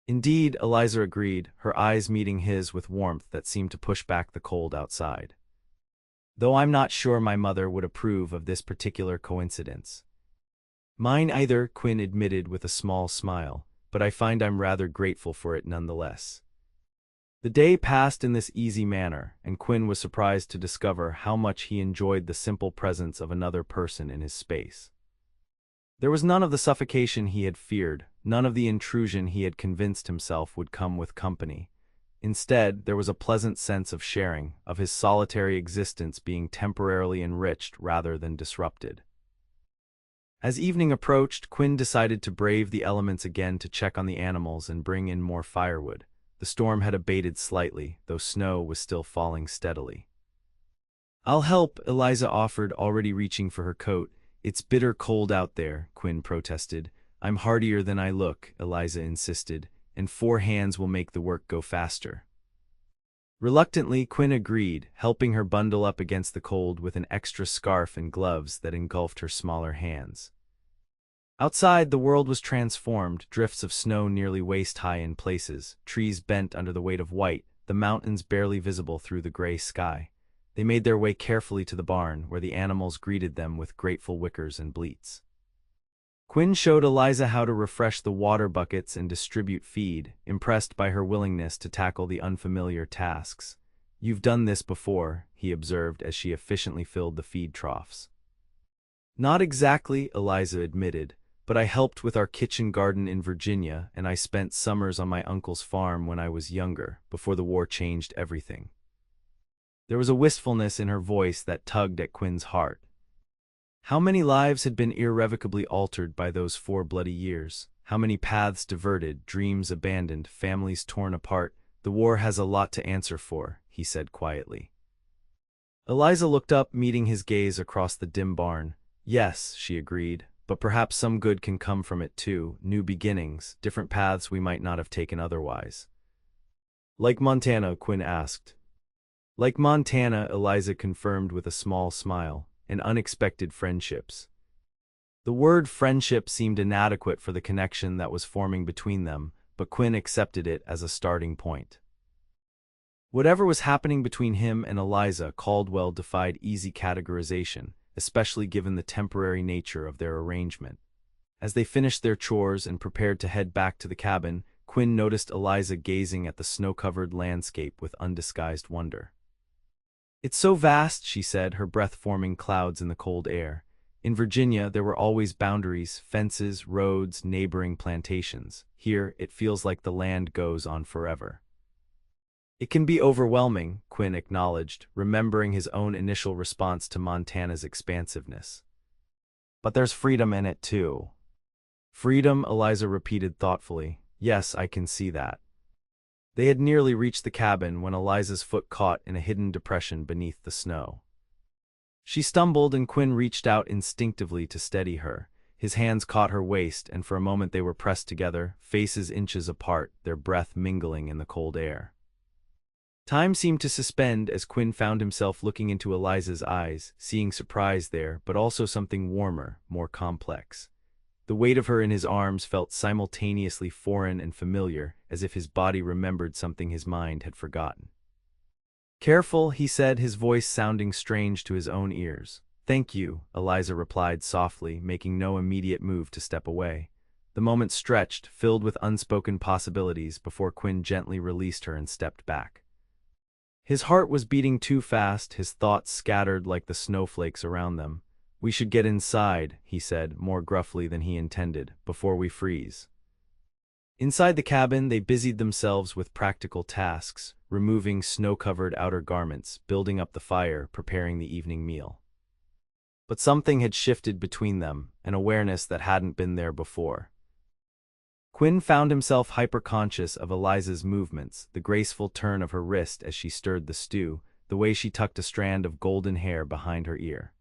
Indeed, Eliza agreed, her eyes meeting his with warmth that seemed to push back the cold outside. Though I'm not sure my mother would approve of this particular coincidence. Mine either, Quinn admitted with a small smile, but I find I'm rather grateful for it nonetheless. The day passed in this easy manner, and Quinn was surprised to discover how much he enjoyed the simple presence of another person in his space. There was none of the suffocation he had feared, none of the intrusion he had convinced himself would come with company. Instead, there was a pleasant sense of sharing, of his solitary existence being temporarily enriched rather than disrupted. As evening approached, Quinn decided to brave the elements again to check on the animals and bring in more firewood. The storm had abated slightly, though snow was still falling steadily. I'll help, Eliza offered, already reaching for her coat. It's bitter cold out there, Quinn protested. I'm hardier than I look, Eliza insisted, and 4 hands will make the work go faster. Reluctantly, Quinn agreed, helping her bundle up against the cold with an extra scarf and gloves that engulfed her smaller hands. Outside, the world was transformed, drifts of snow nearly waist-high in places, trees bent under the weight of white, the mountains barely visible through the gray sky. They made their way carefully to the barn, where the animals greeted them with grateful whickers and bleats. Quinn showed Eliza how to refresh the water buckets and distribute feed, impressed by her willingness to tackle the unfamiliar tasks. You've done this before, he observed as she efficiently filled the feed troughs. Not exactly, Eliza admitted, but I helped with our kitchen garden in Virginia, and I spent summers on my uncle's farm when I was younger, before the war changed everything. There was a wistfulness in her voice that tugged at Quinn's heart. How many lives had been irrevocably altered by those 4 bloody years? How many paths diverted, dreams abandoned, families torn apart? The war has a lot to answer for, he said quietly. Eliza looked up, meeting his gaze across the dim barn. Yes, she agreed, but perhaps some good can come from it too, new beginnings, different paths we might not have taken otherwise. Like Montana, Quinn asked. Like Montana, Eliza confirmed with a small smile, and unexpected friendships. The word friendship seemed inadequate for the connection that was forming between them, but Quinn accepted it as a starting point. Whatever was happening between him and Eliza Caldwell defied easy categorization, especially given the temporary nature of their arrangement. As they finished their chores and prepared to head back to the cabin, Quinn noticed Eliza gazing at the snow-covered landscape with undisguised wonder. It's so vast, she said, her breath forming clouds in the cold air. In Virginia, there were always boundaries, fences, roads, neighboring plantations. Here, it feels like the land goes on forever. It can be overwhelming, Quinn acknowledged, remembering his own initial response to Montana's expansiveness. But there's freedom in it, too. Freedom, Eliza repeated thoughtfully. Yes, I can see that. They had nearly reached the cabin when Eliza's foot caught in a hidden depression beneath the snow. She stumbled and Quinn reached out instinctively to steady her. His hands caught her waist and for a moment they were pressed together, faces inches apart, their breath mingling in the cold air. Time seemed to suspend as Quinn found himself looking into Eliza's eyes, seeing surprise there, but also something warmer, more complex. The weight of her in his arms felt simultaneously foreign and familiar, as if his body remembered something his mind had forgotten. Careful, he said, his voice sounding strange to his own ears. Thank you, Eliza replied softly, making no immediate move to step away. The moment stretched, filled with unspoken possibilities, before Quinn gently released her and stepped back. His heart was beating too fast, his thoughts scattered like the snowflakes around them. We should get inside, he said, more gruffly than he intended, before we freeze. Inside the cabin, they busied themselves with practical tasks, removing snow-covered outer garments, building up the fire, preparing the evening meal. But something had shifted between them, an awareness that hadn't been there before. Quinn found himself hyper-conscious of Eliza's movements, the graceful turn of her wrist as she stirred the stew, the way she tucked a strand of golden hair behind her ear.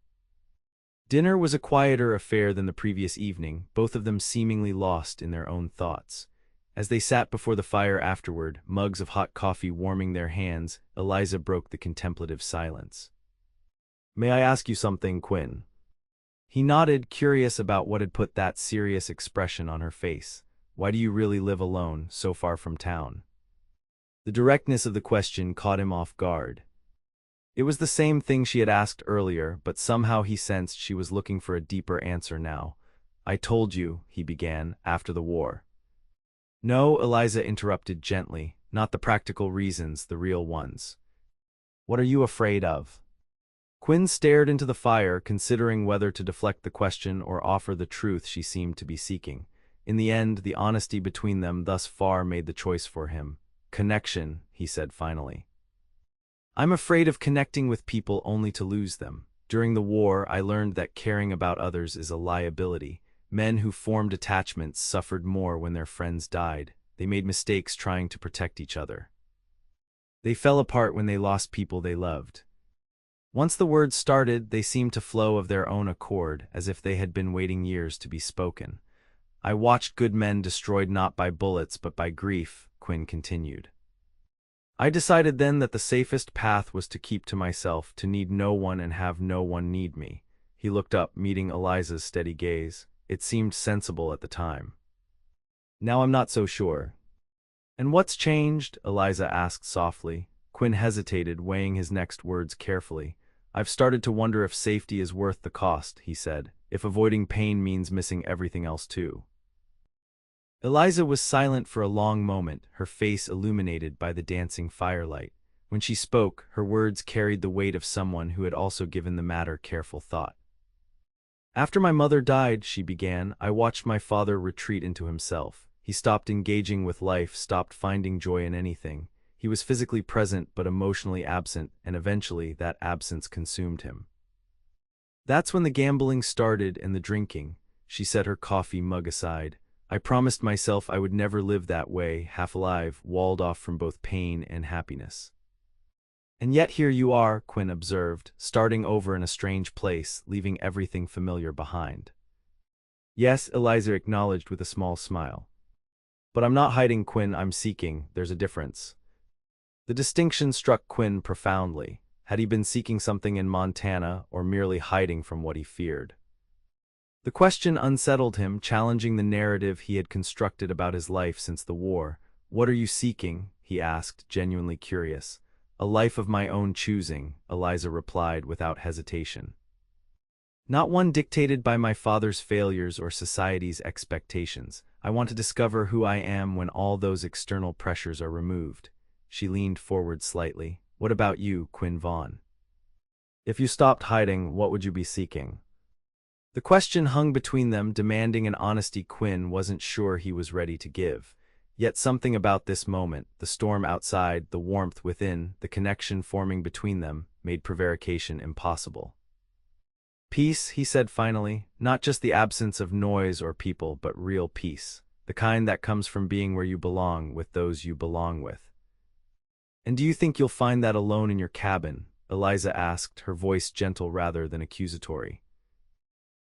Dinner was a quieter affair than the previous evening, both of them seemingly lost in their own thoughts. As they sat before the fire afterward, mugs of hot coffee warming their hands, Eliza broke the contemplative silence. "May I ask you something, Quinn?" He nodded, curious about what had put that serious expression on her face. "Why do you really live alone, so far from town?" The directness of the question caught him off guard. It was the same thing she had asked earlier, but somehow he sensed she was looking for a deeper answer now. "I told you," he began, "after the war." "No," Eliza interrupted gently, "not the practical reasons, the real ones." "What are you afraid of?" Quinn stared into the fire, considering whether to deflect the question or offer the truth she seemed to be seeking. In the end, the honesty between them thus far made the choice for him. "Connection," he said finally. "I'm afraid of connecting with people only to lose them. During the war, I learned that caring about others is a liability. Men who formed attachments suffered more when their friends died. They made mistakes trying to protect each other. They fell apart when they lost people they loved." Once the words started, they seemed to flow of their own accord, as if they had been waiting years to be spoken. "I watched good men destroyed not by bullets but by grief," Quinn continued. "I decided then that the safest path was to keep to myself, to need no one and have no one need me." He looked up, meeting Eliza's steady gaze. It seemed sensible at the time. "Now I'm not so sure." "And what's changed?" Eliza asked softly. Quinn hesitated, weighing his next words carefully. "I've started to wonder if safety is worth the cost," he said, "if avoiding pain means missing everything else too." Eliza was silent for a long moment, her face illuminated by the dancing firelight. When she spoke, her words carried the weight of someone who had also given the matter careful thought. "After my mother died," she began, "I watched my father retreat into himself. He stopped engaging with life, stopped finding joy in anything. He was physically present but emotionally absent, and eventually that absence consumed him. That's when the gambling started and the drinking." She set her coffee mug aside. "I promised myself I would never live that way, half alive, walled off from both pain and happiness." "And yet here you are," Quinn observed, "starting over in a strange place, leaving everything familiar behind." "Yes," Eliza acknowledged with a small smile. "But I'm not hiding, Quinn, I'm seeking. There's a difference." The distinction struck Quinn profoundly. Had he been seeking something in Montana or merely hiding from what he feared? The question unsettled him, challenging the narrative he had constructed about his life since the war. "What are you seeking?" he asked, genuinely curious. "A life of my own choosing," Eliza replied without hesitation. "Not one dictated by my father's failures or society's expectations. I want to discover who I am when all those external pressures are removed." She leaned forward slightly. "What about you, Quinn Vaughn? If you stopped hiding, what would you be seeking?" The question hung between them, demanding an honesty Quinn wasn't sure he was ready to give. Yet something about this moment, the storm outside, the warmth within, the connection forming between them, made prevarication impossible. "Peace," he said finally, "not just the absence of noise or people, but real peace, the kind that comes from being where you belong, with those you belong with." "And do you think you'll find that alone in your cabin?" Eliza asked, her voice gentle rather than accusatory.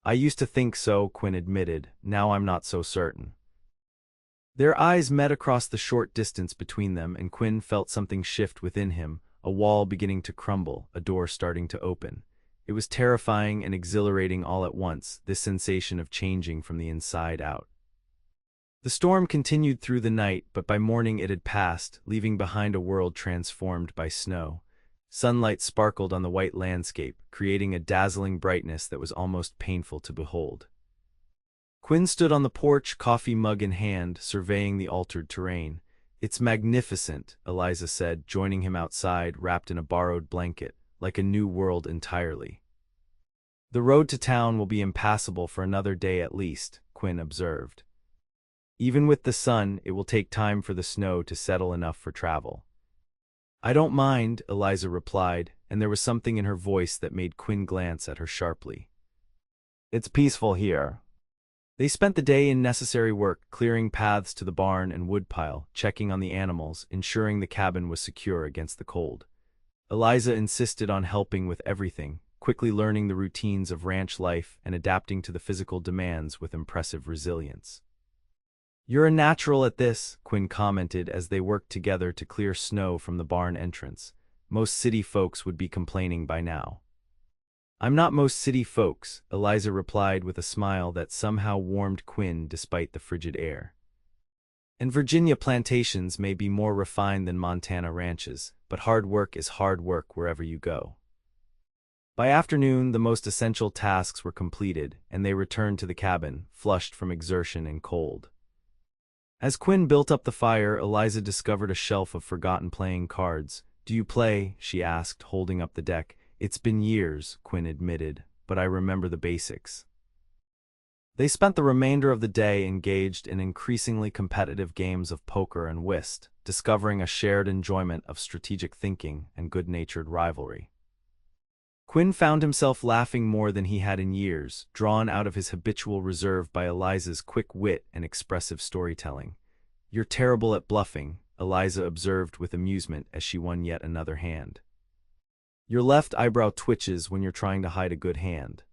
"I used to think so," Quinn admitted. "Now I'm not so certain." Their eyes met across the short distance between them, and Quinn felt something shift within him, a wall beginning to crumble, a door starting to open. It was terrifying and exhilarating all at once, this sensation of changing from the inside out. The storm continued through the night, but by morning it had passed, leaving behind a world transformed by snow. Sunlight sparkled on the white landscape, creating a dazzling brightness that was almost painful to behold. Quinn stood on the porch, coffee mug in hand, surveying the altered terrain. "It's magnificent," Eliza said, joining him outside, wrapped in a borrowed blanket, "like a new world entirely." "The road to town will be impassable for another day at least," Quinn observed. "Even with the sun, it will take time for the snow to settle enough for travel." "I don't mind," Eliza replied, and there was something in her voice that made Quinn glance at her sharply. "It's peaceful here." They spent the day in necessary work, clearing paths to the barn and woodpile, checking on the animals, ensuring the cabin was secure against the cold. Eliza insisted on helping with everything, quickly learning the routines of ranch life and adapting to the physical demands with impressive resilience. "You're a natural at this," Quinn commented as they worked together to clear snow from the barn entrance. "Most city folks would be complaining by now." "I'm not most city folks," Eliza replied with a smile that somehow warmed Quinn despite the frigid air. "And Virginia plantations may be more refined than Montana ranches, but hard work is hard work wherever you go." By afternoon, the most essential tasks were completed, and they returned to the cabin, flushed from exertion and cold. As Quinn built up the fire, Eliza discovered a shelf of forgotten playing cards. "Do you play?" she asked, holding up the deck. "It's been years," Quinn admitted, "but I remember the basics." They spent the remainder of the day engaged in increasingly competitive games of poker and whist, discovering a shared enjoyment of strategic thinking and good-natured rivalry. Quinn found himself laughing more than he had in years, drawn out of his habitual reserve by Eliza's quick wit and expressive storytelling. "You're terrible at bluffing," Eliza observed with amusement as she won yet another hand. "Your left eyebrow twitches when you're trying to hide a good hand."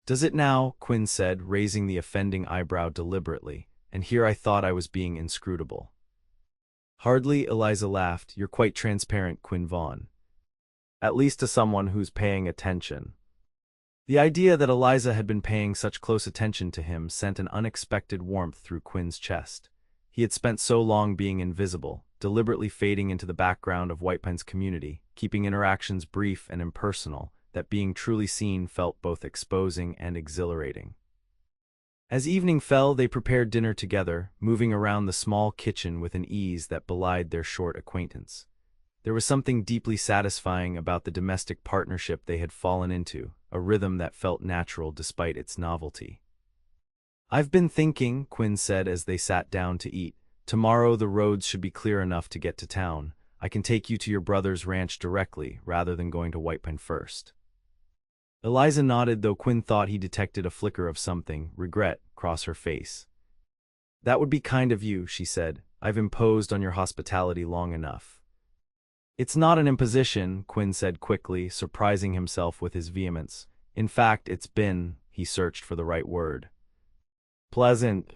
"Does it now?" Quinn said, raising the offending eyebrow deliberately, "and here I thought I was being inscrutable." "Hardly," Eliza laughed. "You're quite transparent, Quinn Vaughn. At least to someone who's paying attention." The idea that Eliza had been paying such close attention to him sent an unexpected warmth through Quinn's chest. He had spent so long being invisible, deliberately fading into the background of White Pine's community, keeping interactions brief and impersonal, that being truly seen felt both exposing and exhilarating. As evening fell, they prepared dinner together, moving around the small kitchen with an ease that belied their short acquaintance. There was something deeply satisfying about the domestic partnership they had fallen into, a rhythm that felt natural despite its novelty. "I've been thinking," Quinn said as they sat down to eat, "tomorrow the roads should be clear enough to get to town. I can take you to your brother's ranch directly, rather than going to White Pine first." Eliza nodded, though Quinn thought he detected a flicker of something, regret, cross her face. "That would be kind of you," she said. "I've imposed on your hospitality long enough." "It's not an imposition," Quinn said quickly, surprising himself with his vehemence. "In fact, it's been," he searched for the right word. "Pleasant."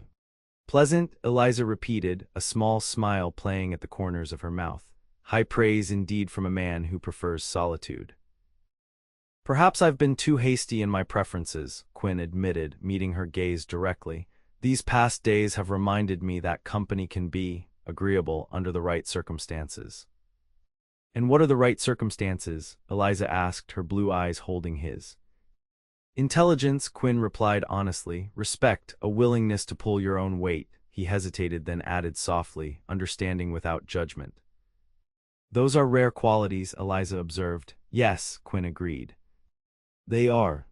"Pleasant," Eliza repeated, a small smile playing at the corners of her mouth. "High praise indeed from a man who prefers solitude." "Perhaps I've been too hasty in my preferences," Quinn admitted, meeting her gaze directly. "These past days have reminded me that company can be agreeable under the right circumstances." "And what are the right circumstances?" Eliza asked, her blue eyes holding his. "Intelligence," Quinn replied honestly. "Respect, a willingness to pull your own weight." He hesitated, then added softly, "understanding without judgment." "Those are rare qualities," Eliza observed. "Yes," Quinn agreed. "They are."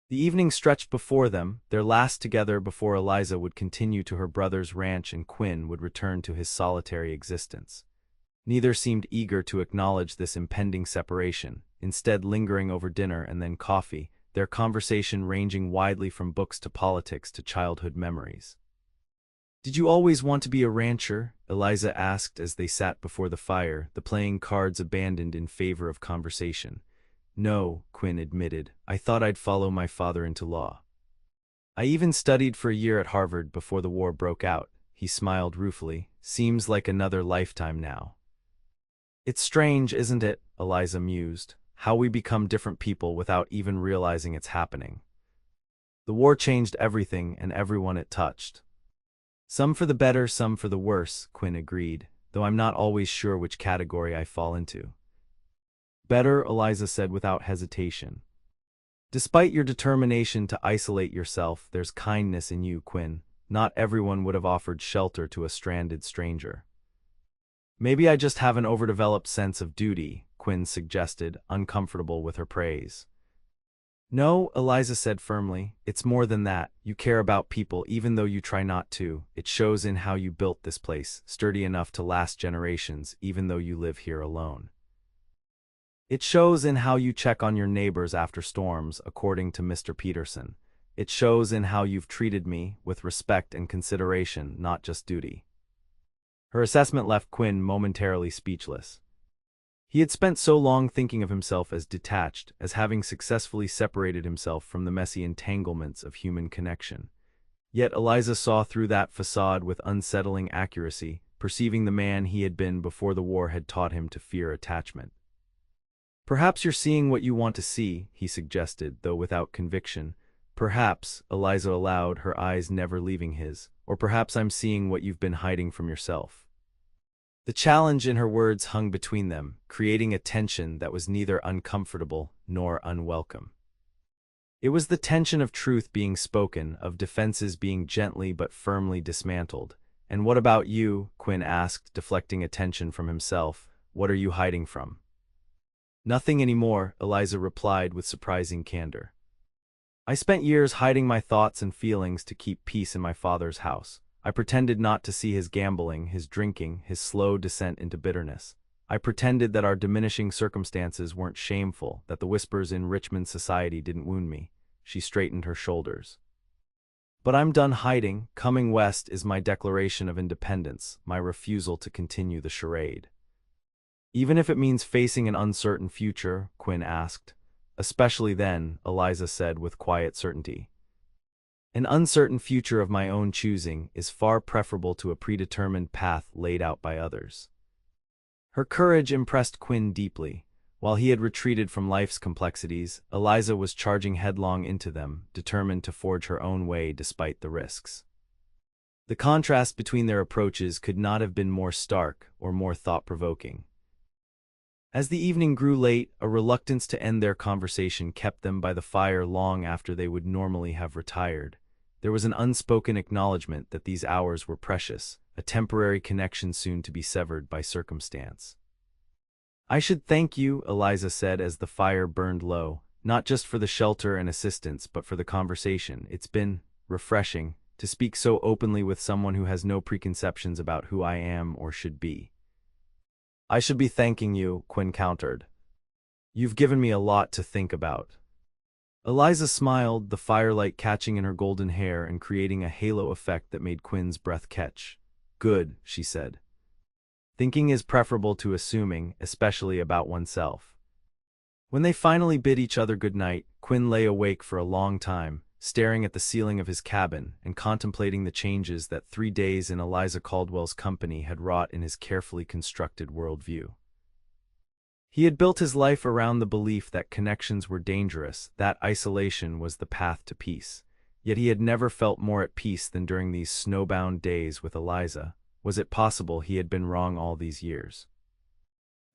The evening stretched before them, their last together before Eliza would continue to her brother's ranch and Quinn would return to his solitary existence. Neither seemed eager to acknowledge this impending separation, instead lingering over dinner and then coffee, their conversation ranging widely from books to politics to childhood memories. "Did you always want to be a rancher?" Eliza asked as they sat before the fire, the playing cards abandoned in favor of conversation. "No," Quinn admitted. "I thought I'd follow my father into law. I even studied for a year at Harvard before the war broke out." He smiled ruefully. "Seems like another lifetime now." "It's strange, isn't it?" Eliza mused. "How we become different people without even realizing it's happening. The war changed everything and everyone it touched." "Some for the better, some for the worse," Quinn agreed, "though I'm not always sure which category I fall into." "Better," Eliza said without hesitation. "Despite your determination to isolate yourself, there's kindness in you, Quinn. Not everyone would have offered shelter to a stranded stranger." "Maybe I just have an overdeveloped sense of duty," Quinn suggested, uncomfortable with her praise. "No," Eliza said firmly, "it's more than that. You care about people even though you try not to. It shows in how you built this place, sturdy enough to last generations even though you live here alone. It shows in how you check on your neighbors after storms, according to Mr. Peterson." It shows in how you've treated me, with respect and consideration, not just duty." Her assessment left Quinn momentarily speechless. He had spent so long thinking of himself as detached, as having successfully separated himself from the messy entanglements of human connection. Yet Eliza saw through that facade with unsettling accuracy, perceiving the man he had been before the war had taught him to fear attachment. "Perhaps you're seeing what you want to see," he suggested, though without conviction. "Perhaps," Eliza allowed, her eyes never leaving his, "or perhaps I'm seeing what you've been hiding from yourself." The challenge in her words hung between them, creating a tension that was neither uncomfortable nor unwelcome. It was the tension of truth being spoken, of defenses being gently but firmly dismantled. "And what about you?" Quinn asked, deflecting attention from himself. "What are you hiding from?" "Nothing anymore," Eliza replied with surprising candor. "I spent years hiding my thoughts and feelings to keep peace in my father's house. I pretended not to see his gambling, his drinking, his slow descent into bitterness. I pretended that our diminishing circumstances weren't shameful, that the whispers in Richmond society didn't wound me." She straightened her shoulders. "But I'm done hiding. Coming west is my declaration of independence, my refusal to continue the charade." "Even if it means facing an uncertain future?" Quinn asked. "Especially then," Eliza said with quiet certainty. "An uncertain future of my own choosing is far preferable to a predetermined path laid out by others." Her courage impressed Quinn deeply. While he had retreated from life's complexities, Eliza was charging headlong into them, determined to forge her own way despite the risks. The contrast between their approaches could not have been more stark or more thought-provoking. As the evening grew late, a reluctance to end their conversation kept them by the fire long after they would normally have retired. There was an unspoken acknowledgement that these hours were precious, a temporary connection soon to be severed by circumstance. "I should thank you," Eliza said as the fire burned low, "not just for the shelter and assistance but for the conversation. It's been refreshing to speak so openly with someone who has no preconceptions about who I am or should be." "I should be thanking you," Quinn countered. "You've given me a lot to think about." Eliza smiled, the firelight catching in her golden hair and creating a halo effect that made Quinn's breath catch. "Good," she said. "Thinking is preferable to assuming, especially about oneself." When they finally bid each other good night, Quinn lay awake for a long time, staring at the ceiling of his cabin and contemplating the changes that 3 days in Eliza Caldwell's company had wrought in his carefully constructed worldview. He had built his life around the belief that connections were dangerous, that isolation was the path to peace. Yet he had never felt more at peace than during these snowbound days with Eliza. Was it possible he had been wrong all these years?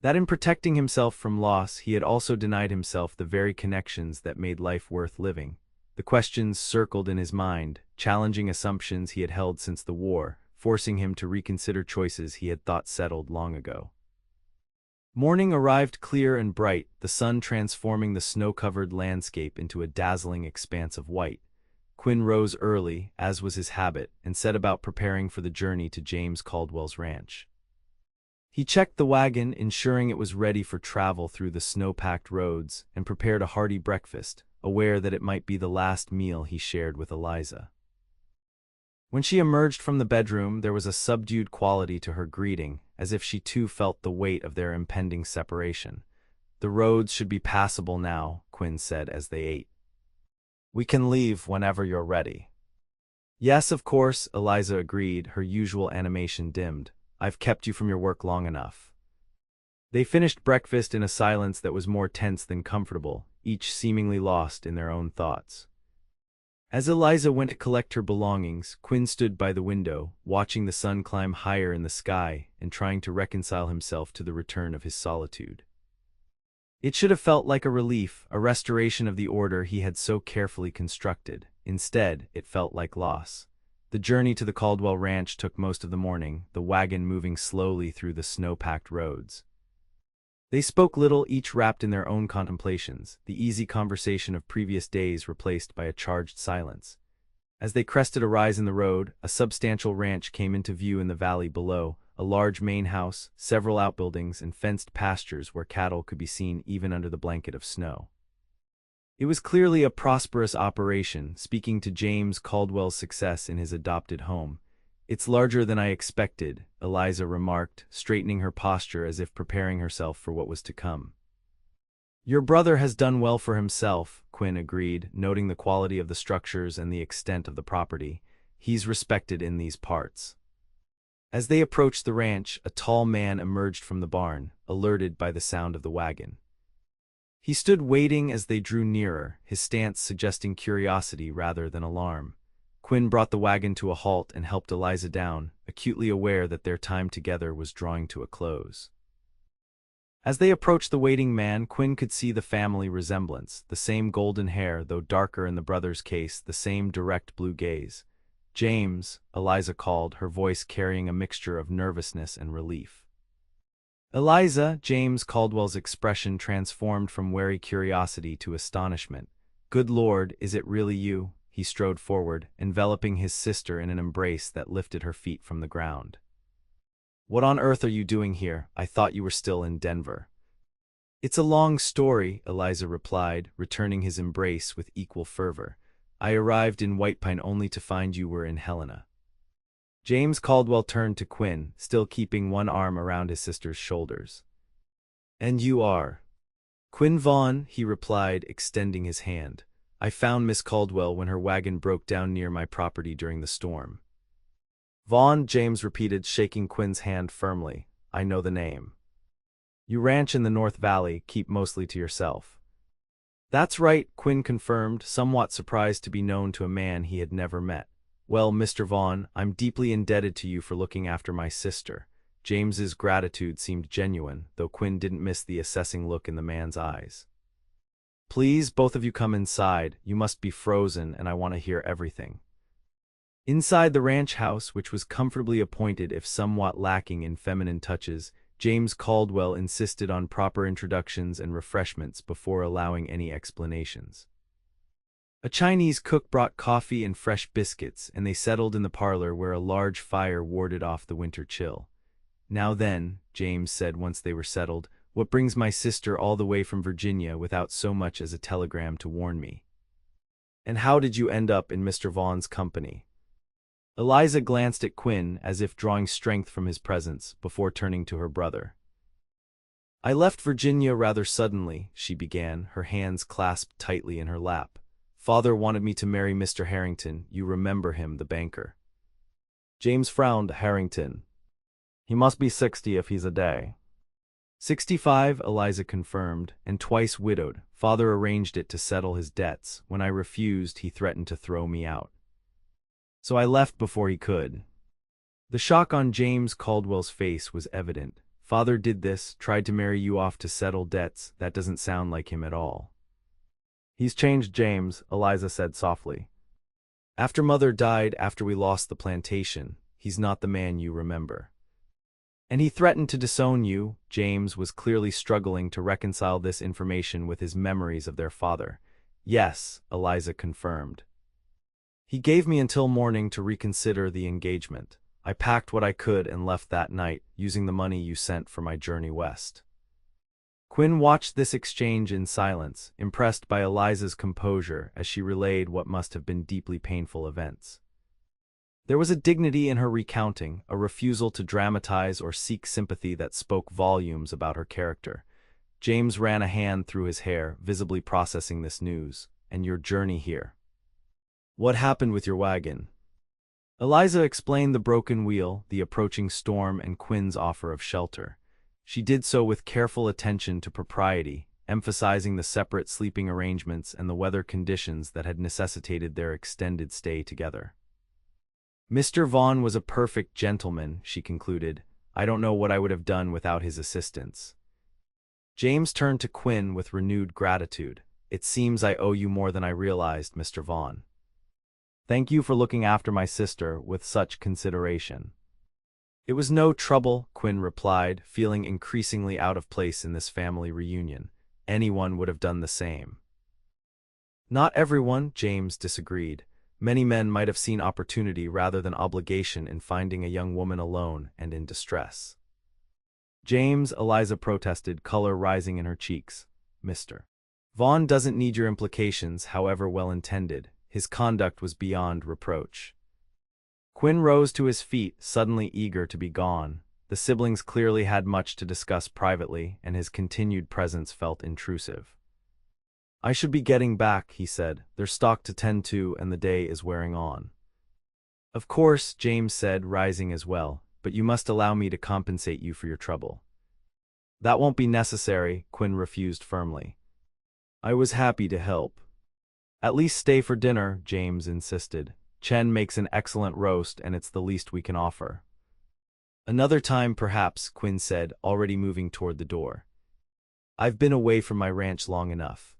That in protecting himself from loss, he had also denied himself the very connections that made life worth living. The questions circled in his mind, challenging assumptions he had held since the war, forcing him to reconsider choices he had thought settled long ago. Morning arrived clear and bright, the sun transforming the snow-covered landscape into a dazzling expanse of white. Quinn rose early, as was his habit, and set about preparing for the journey to James Caldwell's ranch. He checked the wagon, ensuring it was ready for travel through the snow-packed roads, and prepared a hearty breakfast, aware that it might be the last meal he shared with Eliza. When she emerged from the bedroom, there was a subdued quality to her greeting, as if she too felt the weight of their impending separation. "The roads should be passable now," Quinn said as they ate. "We can leave whenever you're ready." "Yes, of course," Eliza agreed, her usual animation dimmed. "I've kept you from your work long enough." They finished breakfast in a silence that was more tense than comfortable, each seemingly lost in their own thoughts. As Eliza went to collect her belongings, Quinn stood by the window, watching the sun climb higher in the sky and trying to reconcile himself to the return of his solitude. It should have felt like a relief, a restoration of the order he had so carefully constructed. Instead, it felt like loss. The journey to the Caldwell Ranch took most of the morning, the wagon moving slowly through the snow-packed roads. They spoke little, each wrapped in their own contemplations, the easy conversation of previous days replaced by a charged silence. As they crested a rise in the road, a substantial ranch came into view in the valley below, a large main house, several outbuildings, and fenced pastures where cattle could be seen even under the blanket of snow. It was clearly a prosperous operation, speaking to James Caldwell's success in his adopted home. "It's larger than I expected," Eliza remarked, straightening her posture as if preparing herself for what was to come. "Your brother has done well for himself," Quinn agreed, noting the quality of the structures and the extent of the property. "He's respected in these parts." As they approached the ranch, a tall man emerged from the barn, alerted by the sound of the wagon. He stood waiting as they drew nearer, his stance suggesting curiosity rather than alarm. Quinn brought the wagon to a halt and helped Eliza down, acutely aware that their time together was drawing to a close. As they approached the waiting man, Quinn could see the family resemblance, the same golden hair, though darker in the brother's case, the same direct blue gaze. "James," Eliza called, her voice carrying a mixture of nervousness and relief. "Eliza," James Caldwell's expression transformed from wary curiosity to astonishment. "Good Lord, is it really you?" He strode forward, enveloping his sister in an embrace that lifted her feet from the ground. "What on earth are you doing here? I thought you were still in Denver." "It's a long story," Eliza replied, returning his embrace with equal fervor. "I arrived in White Pine only to find you were in Helena." James Caldwell turned to Quinn, still keeping one arm around his sister's shoulders. "And you are?" "Quinn Vaughn," he replied, extending his hand. "I found Miss Caldwell when her wagon broke down near my property during the storm." "Vaughn," James repeated, shaking Quinn's hand firmly. "I know the name. You ranch in the North Valley, keep mostly to yourself." "That's right," Quinn confirmed, somewhat surprised to be known to a man he had never met. "Well, Mr. Vaughn, I'm deeply indebted to you for looking after my sister." James's gratitude seemed genuine, though Quinn didn't miss the assessing look in the man's eyes. "Please, both of you come inside. You must be frozen, and I want to hear everything." Inside the ranch house, which was comfortably appointed if somewhat lacking in feminine touches, James Caldwell insisted on proper introductions and refreshments before allowing any explanations. A Chinese cook brought coffee and fresh biscuits, and they settled in the parlor where a large fire warded off the winter chill. "Now then," James said once they were settled, "what brings my sister all the way from Virginia without so much as a telegram to warn me? And how did you end up in Mr. Vaughn's company?" Eliza glanced at Quinn as if drawing strength from his presence, before turning to her brother. "I left Virginia rather suddenly," she began, her hands clasped tightly in her lap. "Father wanted me to marry Mr. Harrington. You remember him, the banker." James frowned. "Harrington? He must be 60 if he's a day." 65, Eliza confirmed, "and twice widowed. Father arranged it to settle his debts. When I refused, he threatened to throw me out. So I left before he could." The shock on James Caldwell's face was evident. "Father did this, tried to marry you off to settle debts. That doesn't sound like him at all." "He's changed, James," Eliza said softly. "After Mother died, after we lost the plantation, he's not the man you remember. And he threatened to disown you." James was clearly struggling to reconcile this information with his memories of their father. "Yes," Eliza confirmed. "He gave me until morning to reconsider the engagement. I packed what I could and left that night, using the money you sent for my journey west." Quinn watched this exchange in silence, impressed by Eliza's composure as she relayed what must have been deeply painful events. There was a dignity in her recounting, a refusal to dramatize or seek sympathy that spoke volumes about her character. James ran a hand through his hair, visibly processing this news. "And your journey here? What happened with your wagon?" Eliza explained the broken wheel, the approaching storm, and Quinn's offer of shelter. She did so with careful attention to propriety, emphasizing the separate sleeping arrangements and the weather conditions that had necessitated their extended stay together. "Mr. Vaughn was a perfect gentleman," she concluded. "I don't know what I would have done without his assistance." James turned to Quinn with renewed gratitude. "It seems I owe you more than I realized, Mr. Vaughn. Thank you for looking after my sister with such consideration." "It was no trouble," Quinn replied, feeling increasingly out of place in this family reunion. "Anyone would have done the same." "Not everyone," James disagreed. "Many men might have seen opportunity rather than obligation in finding a young woman alone and in distress." "James," Eliza protested, color rising in her cheeks. "Mr. Vaughn doesn't need your implications, however well-intended. His conduct was beyond reproach. Quinn rose to his feet, suddenly eager to be gone. The siblings clearly had much to discuss privately, and his continued presence felt intrusive. I should be getting back, he said. There's stock to tend to, and the day is wearing on. Of course, James said, rising as well, but you must allow me to compensate you for your trouble. That won't be necessary, Quinn refused firmly. I was happy to help. At least stay for dinner, James insisted. Chen makes an excellent roast, and it's the least we can offer. Another time, perhaps, Quinn said, already moving toward the door. I've been away from my ranch long enough.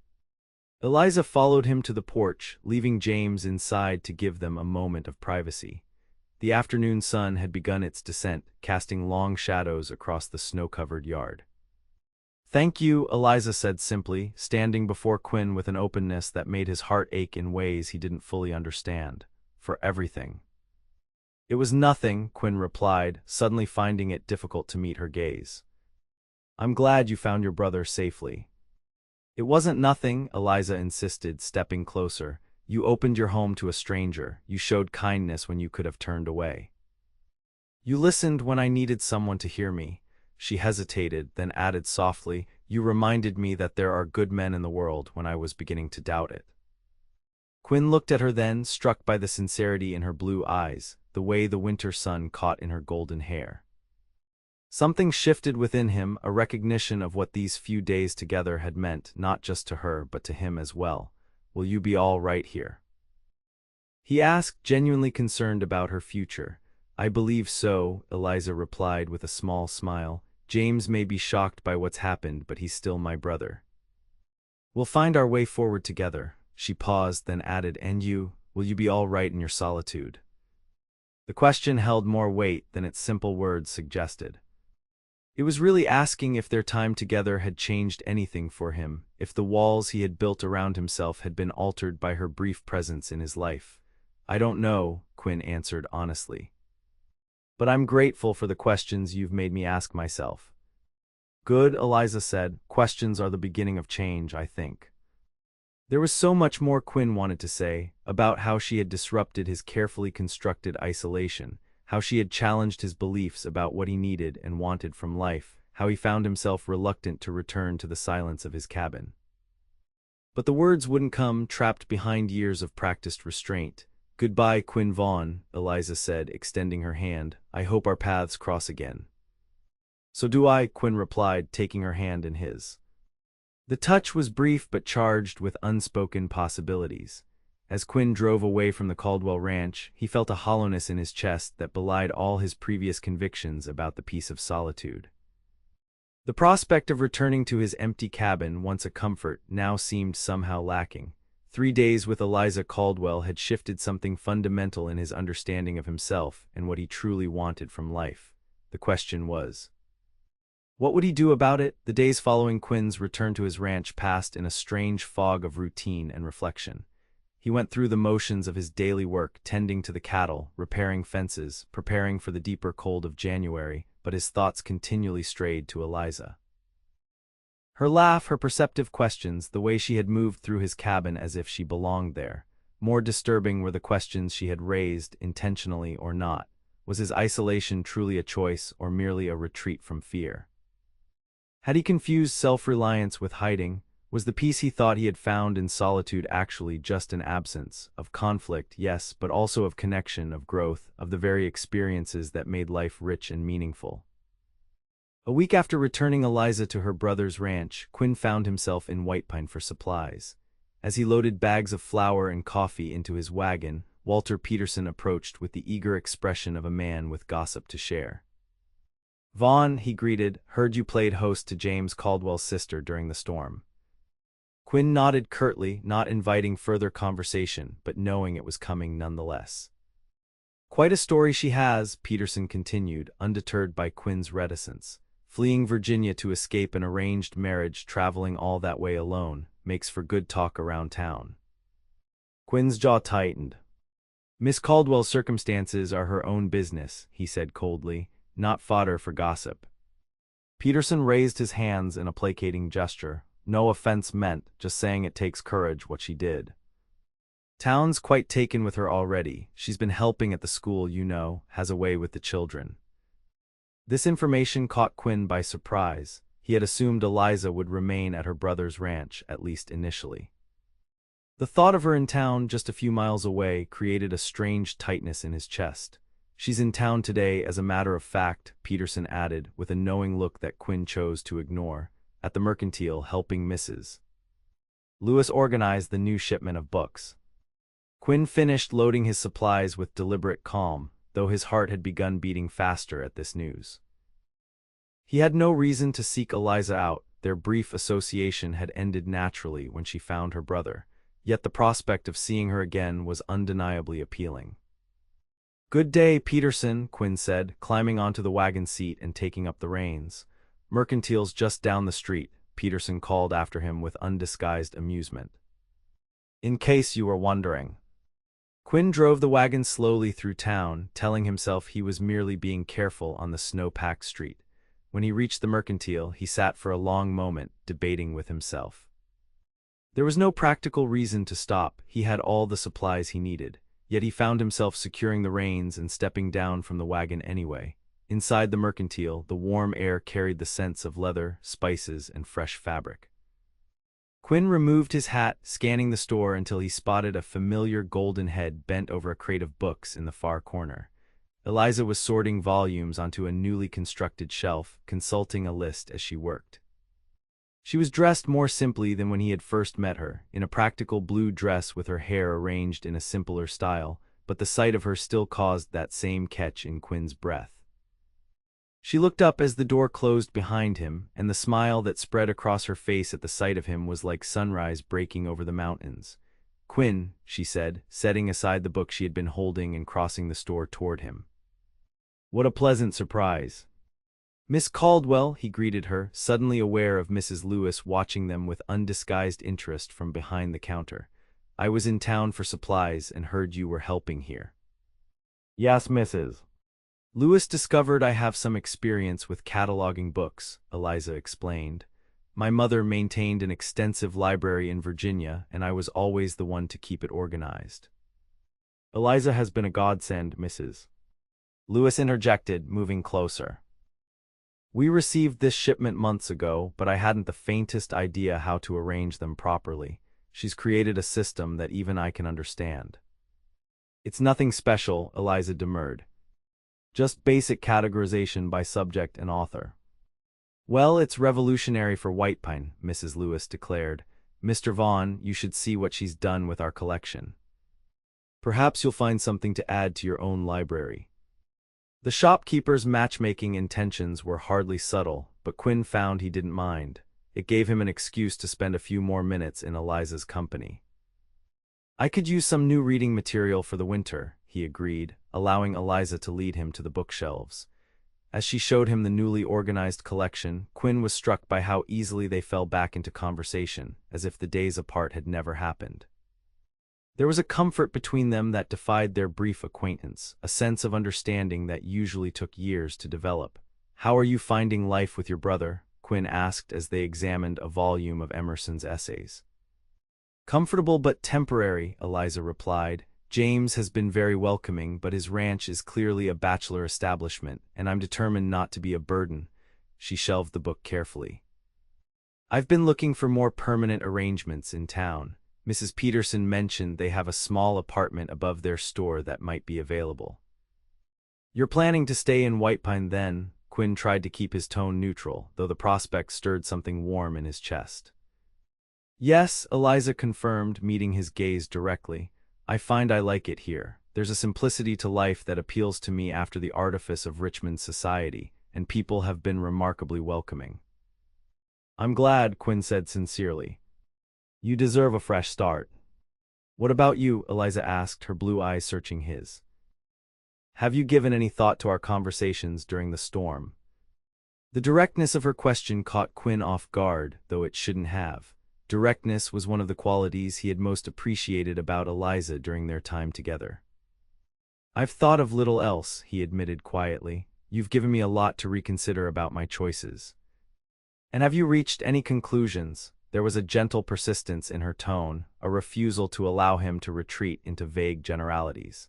Eliza followed him to the porch, leaving James inside to give them a moment of privacy. The afternoon sun had begun its descent, casting long shadows across the snow-covered yard. Thank you, Eliza said simply, standing before Quinn with an openness that made his heart ache in ways he didn't fully understand. For everything. It was nothing, Quinn replied, suddenly finding it difficult to meet her gaze. I'm glad you found your brother safely. It wasn't nothing, Eliza insisted, stepping closer. You opened your home to a stranger. You showed kindness when you could have turned away. You listened when I needed someone to hear me. She hesitated, then added softly, you reminded me that there are good men in the world when I was beginning to doubt it. Quinn looked at her then, struck by the sincerity in her blue eyes, the way the winter sun caught in her golden hair. Something shifted within him, a recognition of what these few days together had meant, not just to her but to him as well. Will you be all right here? He asked, genuinely concerned about her future. I believe so, Eliza replied with a small smile. James may be shocked by what's happened, but he's still my brother. We'll find our way forward together. She paused, then added, and you, will you be all right in your solitude? The question held more weight than its simple words suggested. It was really asking if their time together had changed anything for him, if the walls he had built around himself had been altered by her brief presence in his life. I don't know, Quinn answered honestly. But I'm grateful for the questions you've made me ask myself. Good, Eliza said. Questions are the beginning of change, I think. There was so much more Quinn wanted to say, about how she had disrupted his carefully constructed isolation, how she had challenged his beliefs about what he needed and wanted from life, how he found himself reluctant to return to the silence of his cabin. But the words wouldn't come, trapped behind years of practiced restraint. Goodbye, Quinn Vaughn, Eliza said, extending her hand. I hope our paths cross again. So do I, Quinn replied, taking her hand in his. The touch was brief but charged with unspoken possibilities. As Quinn drove away from the Caldwell ranch, he felt a hollowness in his chest that belied all his previous convictions about the peace of solitude. The prospect of returning to his empty cabin, once a comfort, now seemed somehow lacking. 3 days with Eliza Caldwell had shifted something fundamental in his understanding of himself and what he truly wanted from life. The question was, what would he do about it? The days following Quinn's return to his ranch passed in a strange fog of routine and reflection. He went through the motions of his daily work, tending to the cattle, repairing fences, preparing for the deeper cold of January, but his thoughts continually strayed to Eliza. Her laugh, her perceptive questions, the way she had moved through his cabin as if she belonged there. More disturbing were the questions she had raised, intentionally or not. Was his isolation truly a choice or merely a retreat from fear? Had he confused self-reliance with hiding? Was the peace he thought he had found in solitude actually just an absence of conflict, yes, but also of connection, of growth, of the very experiences that made life rich and meaningful? A week after returning Eliza to her brother's ranch, Quinn found himself in White Pine for supplies. As he loaded bags of flour and coffee into his wagon, Walter Peterson approached with the eager expression of a man with gossip to share. Vaughn, he greeted, heard you played host to James Caldwell's sister during the storm. Quinn nodded curtly, not inviting further conversation, but knowing it was coming nonetheless. Quite a story she has, Peterson continued, undeterred by Quinn's reticence. Fleeing Virginia to escape an arranged marriage, traveling all that way alone, makes for good talk around town. Quinn's jaw tightened. Miss Caldwell's circumstances are her own business, he said coldly, not fodder for gossip. Peterson raised his hands in a placating gesture. No offense meant, just saying it takes courage what she did. Town's quite taken with her already. She's been helping at the school, has a way with the children. This information caught Quinn by surprise. He had assumed Eliza would remain at her brother's ranch, at least initially. The thought of her in town just a few miles away created a strange tightness in his chest. She's in town today, as a matter of fact, Peterson added, with a knowing look that Quinn chose to ignore, at the mercantile helping Mrs. Lewis organize the new shipment of books. Quinn finished loading his supplies with deliberate calm, though his heart had begun beating faster at this news. He had no reason to seek Eliza out. Their brief association had ended naturally when she found her brother, yet the prospect of seeing her again was undeniably appealing. "Good day, Peterson," Quinn said, climbing onto the wagon seat and taking up the reins. "Mercantile's just down the street," Peterson called after him with undisguised amusement. "In case you were wondering." Quinn drove the wagon slowly through town, telling himself he was merely being careful on the snow-packed street. When he reached the mercantile, he sat for a long moment, debating with himself. There was no practical reason to stop. He had all the supplies he needed, yet he found himself securing the reins and stepping down from the wagon anyway. Inside the mercantile, the warm air carried the scents of leather, spices, and fresh fabric. Quinn removed his hat, scanning the store until he spotted a familiar golden head bent over a crate of books in the far corner. Eliza was sorting volumes onto a newly constructed shelf, consulting a list as she worked. She was dressed more simply than when he had first met her, in a practical blue dress with her hair arranged in a simpler style, but the sight of her still caused that same catch in Quinn's breath. She looked up as the door closed behind him, and the smile that spread across her face at the sight of him was like sunrise breaking over the mountains. "Quinn," she said, setting aside the book she had been holding and crossing the store toward him. "What a pleasant surprise." "Miss Caldwell," he greeted her, suddenly aware of Mrs. Lewis watching them with undisguised interest from behind the counter. "I was in town for supplies and heard you were helping here." "Yes, Mrs. Lewis discovered I have some experience with cataloging books," Eliza explained. "My mother maintained an extensive library in Virginia, and I was always the one to keep it organized." "Eliza has been a godsend, Mrs. Lewis interjected, moving closer. "We received this shipment months ago, but I hadn't the faintest idea how to arrange them properly. She's created a system that even I can understand." "It's nothing special," Eliza demurred. "Just basic categorization by subject and author." "Well, it's revolutionary for White Pine," Mrs. Lewis declared. "Mr. Vaughn, you should see what she's done with our collection. Perhaps you'll find something to add to your own library." The shopkeeper's matchmaking intentions were hardly subtle, but Quinn found he didn't mind. It gave him an excuse to spend a few more minutes in Eliza's company. "I could use some new reading material for the winter," he agreed, allowing Eliza to lead him to the bookshelves. As she showed him the newly organized collection, Quinn was struck by how easily they fell back into conversation, as if the days apart had never happened. There was a comfort between them that defied their brief acquaintance, a sense of understanding that usually took years to develop. "How are you finding life with your brother?" Quinn asked as they examined a volume of Emerson's essays. "Comfortable but temporary," Eliza replied. "James has been very welcoming, but his ranch is clearly a bachelor establishment, and I'm determined not to be a burden." She shelved the book carefully. "I've been looking for more permanent arrangements in town. Mrs. Peterson mentioned they have a small apartment above their store that might be available." "You're planning to stay in White Pine then?" Quinn tried to keep his tone neutral, though the prospect stirred something warm in his chest. "Yes," Eliza confirmed, meeting his gaze directly. "I find I like it here. There's a simplicity to life that appeals to me after the artifice of Richmond society, and people have been remarkably welcoming." "I'm glad," Quinn said sincerely. "You deserve a fresh start." "What about you?" Eliza asked, her blue eyes searching his. "Have you given any thought to our conversations during the storm?" The directness of her question caught Quinn off guard, though it shouldn't have. Directness was one of the qualities he had most appreciated about Eliza during their time together. "I've thought of little else," he admitted quietly. "You've given me a lot to reconsider about my choices." "And have you reached any conclusions?" There was a gentle persistence in her tone, a refusal to allow him to retreat into vague generalities.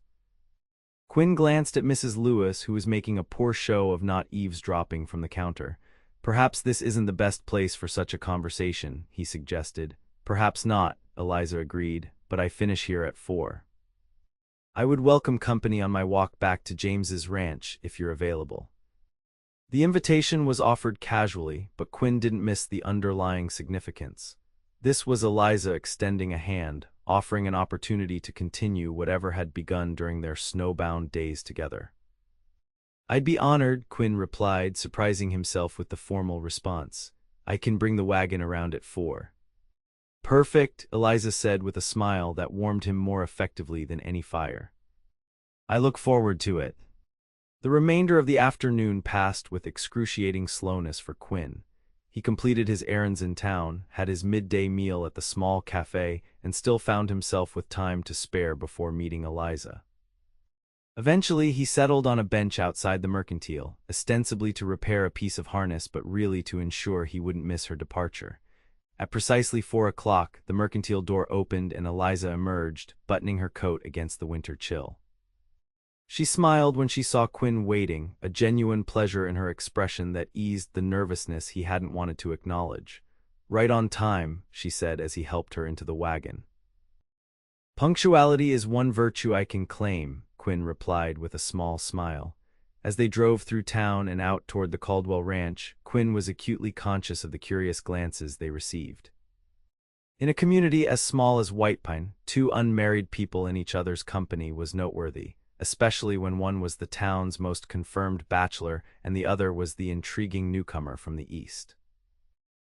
Quinn glanced at Mrs. Lewis, who was making a poor show of not eavesdropping from the counter. "Perhaps this isn't the best place for such a conversation," he suggested. "Perhaps not," Eliza agreed, "but I finish here at 4. I would welcome company on my walk back to James's ranch if you're available." The invitation was offered casually, but Quinn didn't miss the underlying significance. This was Eliza extending a hand, offering an opportunity to continue whatever had begun during their snowbound days together. "I'd be honored," Quinn replied, surprising himself with the formal response. "I can bring the wagon around at 4. "Perfect," Eliza said with a smile that warmed him more effectively than any fire. "I look forward to it." The remainder of the afternoon passed with excruciating slowness for Quinn. He completed his errands in town, had his midday meal at the small cafe, and still found himself with time to spare before meeting Eliza. Eventually, he settled on a bench outside the mercantile, ostensibly to repair a piece of harness but really to ensure he wouldn't miss her departure. At precisely 4 o'clock, the mercantile door opened and Eliza emerged, buttoning her coat against the winter chill. She smiled when she saw Quinn waiting, a genuine pleasure in her expression that eased the nervousness he hadn't wanted to acknowledge. "Right on time," she said as he helped her into the wagon. "Punctuality is one virtue I can claim," Quinn replied with a small smile. As they drove through town and out toward the Caldwell ranch, Quinn was acutely conscious of the curious glances they received. In a community as small as White Pine, 2 unmarried people in each other's company was noteworthy, especially when one was the town's most confirmed bachelor and the other was the intriguing newcomer from the east.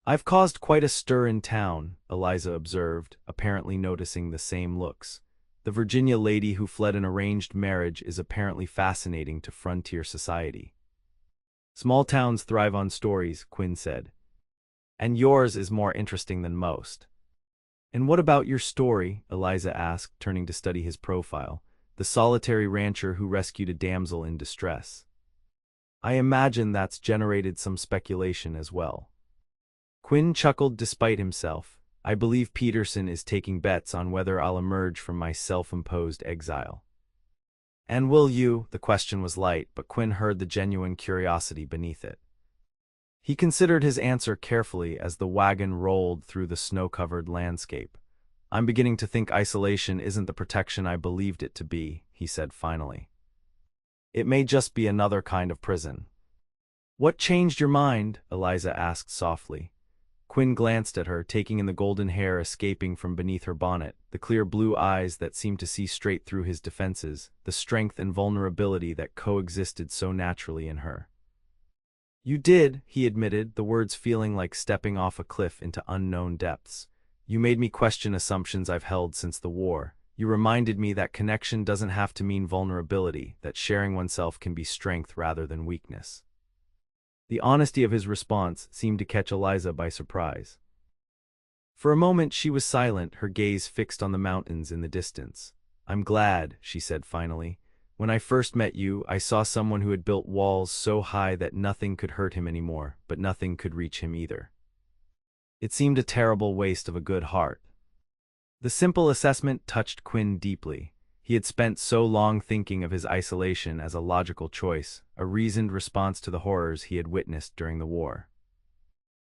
"I've caused quite a stir in town," Eliza observed, apparently noticing the same looks. "The Virginia lady who fled an arranged marriage is apparently fascinating to frontier society." "Small towns thrive on stories," Quinn said. "And yours is more interesting than most." "And what about your story?" Eliza asked, turning to study his profile. "The solitary rancher who rescued a damsel in distress. I imagine that's generated some speculation as well." Quinn chuckled despite himself. "I believe Peterson is taking bets on whether I'll emerge from my self-imposed exile." "And will you?" The question was light, but Quinn heard the genuine curiosity beneath it. He considered his answer carefully as the wagon rolled through the snow-covered landscape. "I'm beginning to think isolation isn't the protection I believed it to be," he said finally. "It may just be another kind of prison." "What changed your mind?" Eliza asked softly. Quinn glanced at her, taking in the golden hair escaping from beneath her bonnet, the clear blue eyes that seemed to see straight through his defenses, the strength and vulnerability that coexisted so naturally in her. "You did," he admitted, the words feeling like stepping off a cliff into unknown depths. "You made me question assumptions I've held since the war. You reminded me that connection doesn't have to mean vulnerability, that sharing oneself can be strength rather than weakness." The honesty of his response seemed to catch Eliza by surprise. For a moment she was silent, her gaze fixed on the mountains in the distance. "I'm glad," she said finally. "When I first met you, I saw someone who had built walls so high that nothing could hurt him anymore, but nothing could reach him either. It seemed a terrible waste of a good heart." The simple assessment touched Quinn deeply. He had spent so long thinking of his isolation as a logical choice, a reasoned response to the horrors he had witnessed during the war.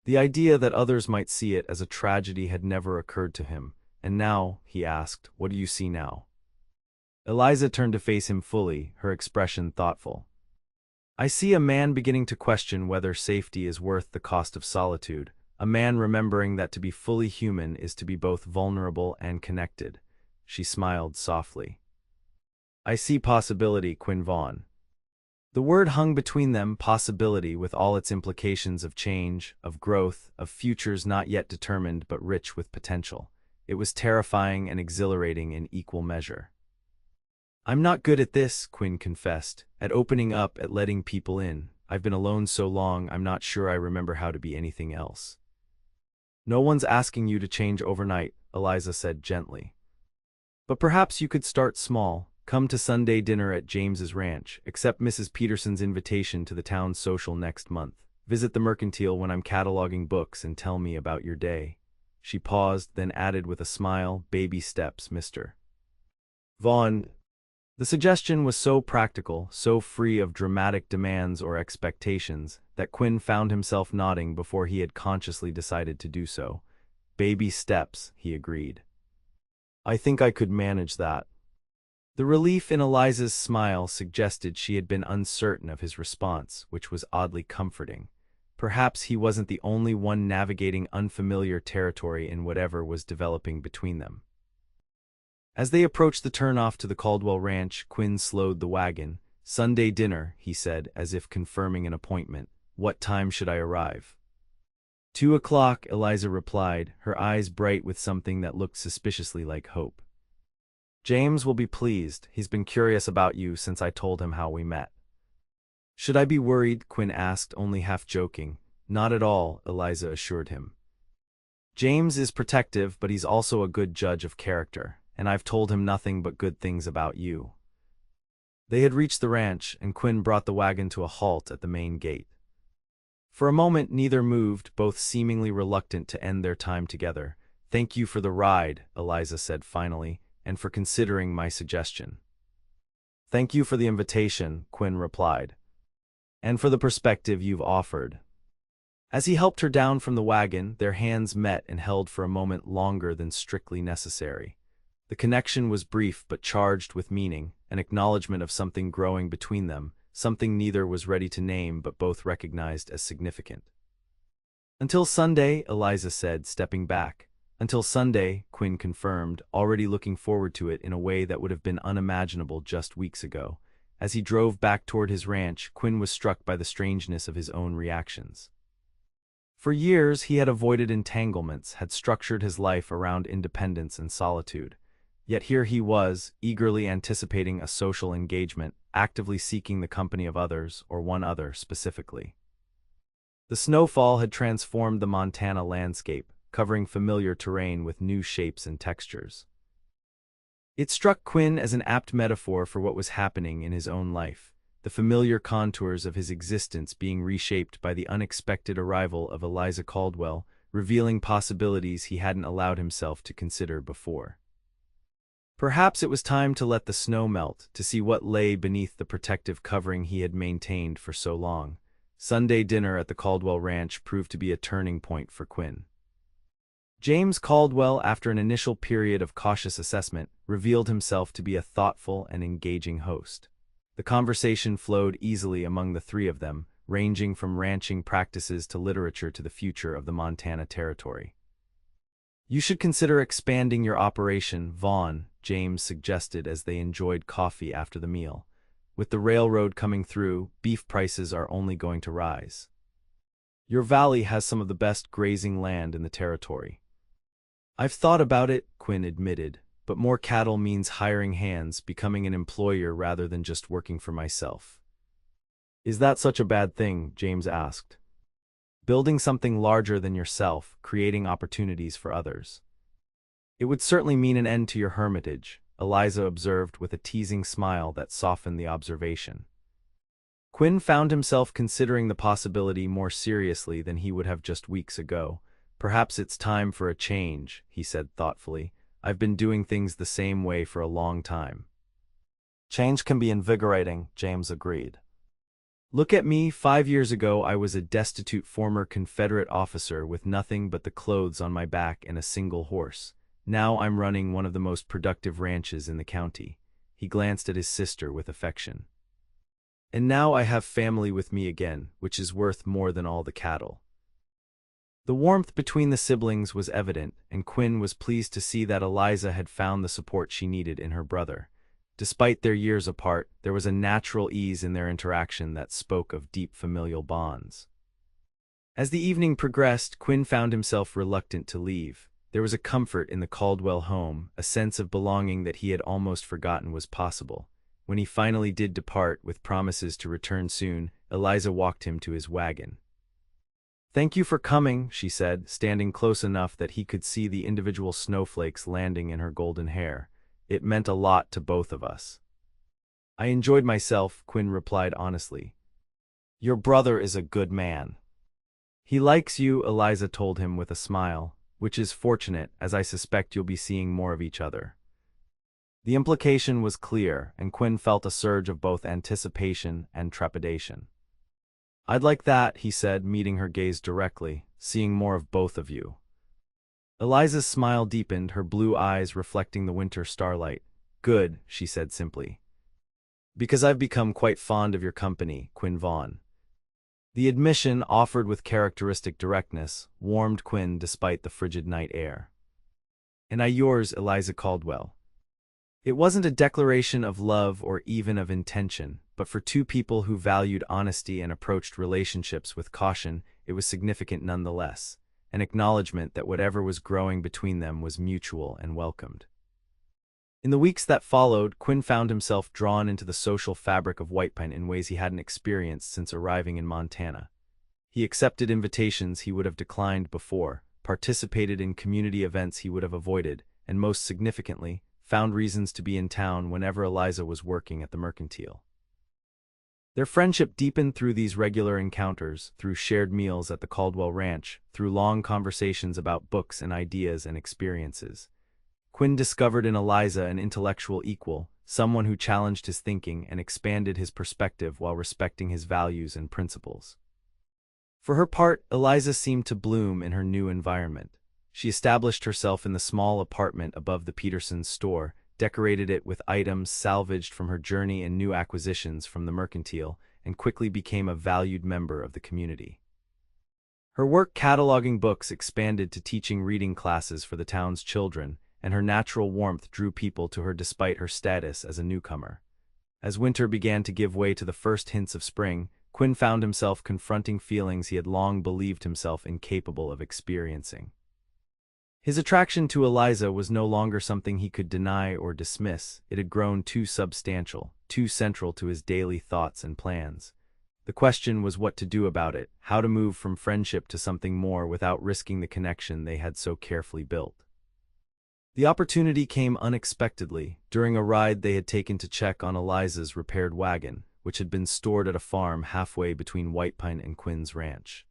The idea that others might see it as a tragedy had never occurred to him, and now, he asked, "What do you see now?" Eliza turned to face him fully, her expression thoughtful. "I see a man beginning to question whether safety is worth the cost of solitude, a man remembering that to be fully human is to be both vulnerable and connected." She smiled softly. "I see possibility, Quinn Vaughn." The word hung between them, possibility, with all its implications of change, of growth, of futures not yet determined but rich with potential. It was terrifying and exhilarating in equal measure. "I'm not good at this," Quinn confessed, "at opening up, at letting people in. I've been alone so long, I'm not sure I remember how to be anything else." "No one's asking you to change overnight," Eliza said gently. "But perhaps you could start small. Come to Sunday dinner at James's ranch, accept Mrs. Peterson's invitation to the town's social next month. Visit the mercantile when I'm cataloging books and tell me about your day." She paused, then added with a smile, "Baby steps, Mr. Vaughn." The suggestion was so practical, so free of dramatic demands or expectations, that Quinn found himself nodding before he had consciously decided to do so. "Baby steps," he agreed. "I think I could manage that." The relief in Eliza's smile suggested she had been uncertain of his response, which was oddly comforting. Perhaps he wasn't the only one navigating unfamiliar territory in whatever was developing between them. As they approached the turnoff to the Caldwell ranch, Quinn slowed the wagon. "Sunday dinner," he said, as if confirming an appointment. "What time should I arrive?" 2 o'clock, Eliza replied, her eyes bright with something that looked suspiciously like hope. "James will be pleased. He's been curious about you since I told him how we met." "Should I be worried?" Quinn asked, only half joking. "Not at all," Eliza assured him. "James is protective, but he's also a good judge of character, and I've told him nothing but good things about you." They had reached the ranch, and Quinn brought the wagon to a halt at the main gate. For a moment neither moved, both seemingly reluctant to end their time together. "Thank you for the ride," Eliza said finally, "and for considering my suggestion." "Thank you for the invitation," Quinn replied. "And for the perspective you've offered." As he helped her down from the wagon, their hands met and held for a moment longer than strictly necessary. The connection was brief but charged with meaning, an acknowledgement of something growing between them, something neither was ready to name but both recognized as significant. "Until Sunday," Eliza said, stepping back. "Until Sunday," Quinn confirmed, already looking forward to it in a way that would have been unimaginable just weeks ago. As he drove back toward his ranch, Quinn was struck by the strangeness of his own reactions. For years he had avoided entanglements, had structured his life around independence and solitude. Yet here he was, eagerly anticipating a social engagement, actively seeking the company of others, or one other specifically. The snowfall had transformed the Montana landscape, covering familiar terrain with new shapes and textures. It struck Quinn as an apt metaphor for what was happening in his own life, the familiar contours of his existence being reshaped by the unexpected arrival of Eliza Caldwell, revealing possibilities he hadn't allowed himself to consider before. Perhaps it was time to let the snow melt, to see what lay beneath the protective covering he had maintained for so long. Sunday dinner at the Caldwell Ranch proved to be a turning point for Quinn. James Caldwell, after an initial period of cautious assessment, revealed himself to be a thoughtful and engaging host. The conversation flowed easily among the three of them, ranging from ranching practices to literature to the future of the Montana Territory. "You should consider expanding your operation, Vaughn," James suggested as they enjoyed coffee after the meal. "With the railroad coming through, beef prices are only going to rise. Your valley has some of the best grazing land in the territory." "I've thought about it," Quinn admitted, "but more cattle means hiring hands, becoming an employer rather than just working for myself." "Is that such a bad thing?" James asked. "Building something larger than yourself, creating opportunities for others." "It would certainly mean an end to your hermitage," Eliza observed with a teasing smile that softened the observation. Quinn found himself considering the possibility more seriously than he would have just weeks ago. "Perhaps it's time for a change," he said thoughtfully. "I've been doing things the same way for a long time." "Change can be invigorating," James agreed. "Look at me. 5 years ago I was a destitute former Confederate officer with nothing but the clothes on my back and a single horse. Now I'm running one of the most productive ranches in the county." He glanced at his sister with affection. "And now I have family with me again, which is worth more than all the cattle." The warmth between the siblings was evident, and Quinn was pleased to see that Eliza had found the support she needed in her brother. Despite their years apart, there was a natural ease in their interaction that spoke of deep familial bonds. As the evening progressed, Quinn found himself reluctant to leave. There was a comfort in the Caldwell home, a sense of belonging that he had almost forgotten was possible. When he finally did depart, with promises to return soon, Eliza walked him to his wagon. "Thank you for coming," she said, standing close enough that he could see the individual snowflakes landing in her golden hair. "It meant a lot to both of us." "I enjoyed myself," Quinn replied honestly. "Your brother is a good man." "He likes you," Eliza told him with a smile. which is fortunate, as I suspect you'll be seeing more of each other. The implication was clear, and Quinn felt a surge of both anticipation and trepidation. I'd like that, he said, meeting her gaze directly, seeing more of both of you. Eliza's smile deepened, her blue eyes reflecting the winter starlight. Good, she said simply. Because I've become quite fond of your company, Quinn Vaughn. The admission, offered with characteristic directness, warmed Quinn despite the frigid night air. And I yours, Eliza Caldwell. It wasn't a declaration of love or even of intention, but for two people who valued honesty and approached relationships with caution, it was significant nonetheless, an acknowledgement that whatever was growing between them was mutual and welcomed. In the weeks that followed, Quinn found himself drawn into the social fabric of White Pine in ways he hadn't experienced since arriving in Montana. He accepted invitations he would have declined before, participated in community events he would have avoided, and most significantly, found reasons to be in town whenever Eliza was working at the mercantile. Their friendship deepened through these regular encounters, through shared meals at the Caldwell Ranch, through long conversations about books and ideas and experiences. Quinn discovered in Eliza an intellectual equal, someone who challenged his thinking and expanded his perspective while respecting his values and principles. For her part, Eliza seemed to bloom in her new environment. She established herself in the small apartment above the Petersons' store, decorated it with items salvaged from her journey and new acquisitions from the mercantile, and quickly became a valued member of the community. Her work cataloging books expanded to teaching reading classes for the town's children, and her natural warmth drew people to her despite her status as a newcomer. As winter began to give way to the first hints of spring, Quinn found himself confronting feelings he had long believed himself incapable of experiencing. His attraction to Eliza was no longer something he could deny or dismiss. It had grown too substantial, too central to his daily thoughts and plans. The question was what to do about it, how to move from friendship to something more without risking the connection they had so carefully built. The opportunity came unexpectedly, during a ride they had taken to check on Eliza's repaired wagon, which had been stored at a farm halfway between White Pine and Quinn's ranch.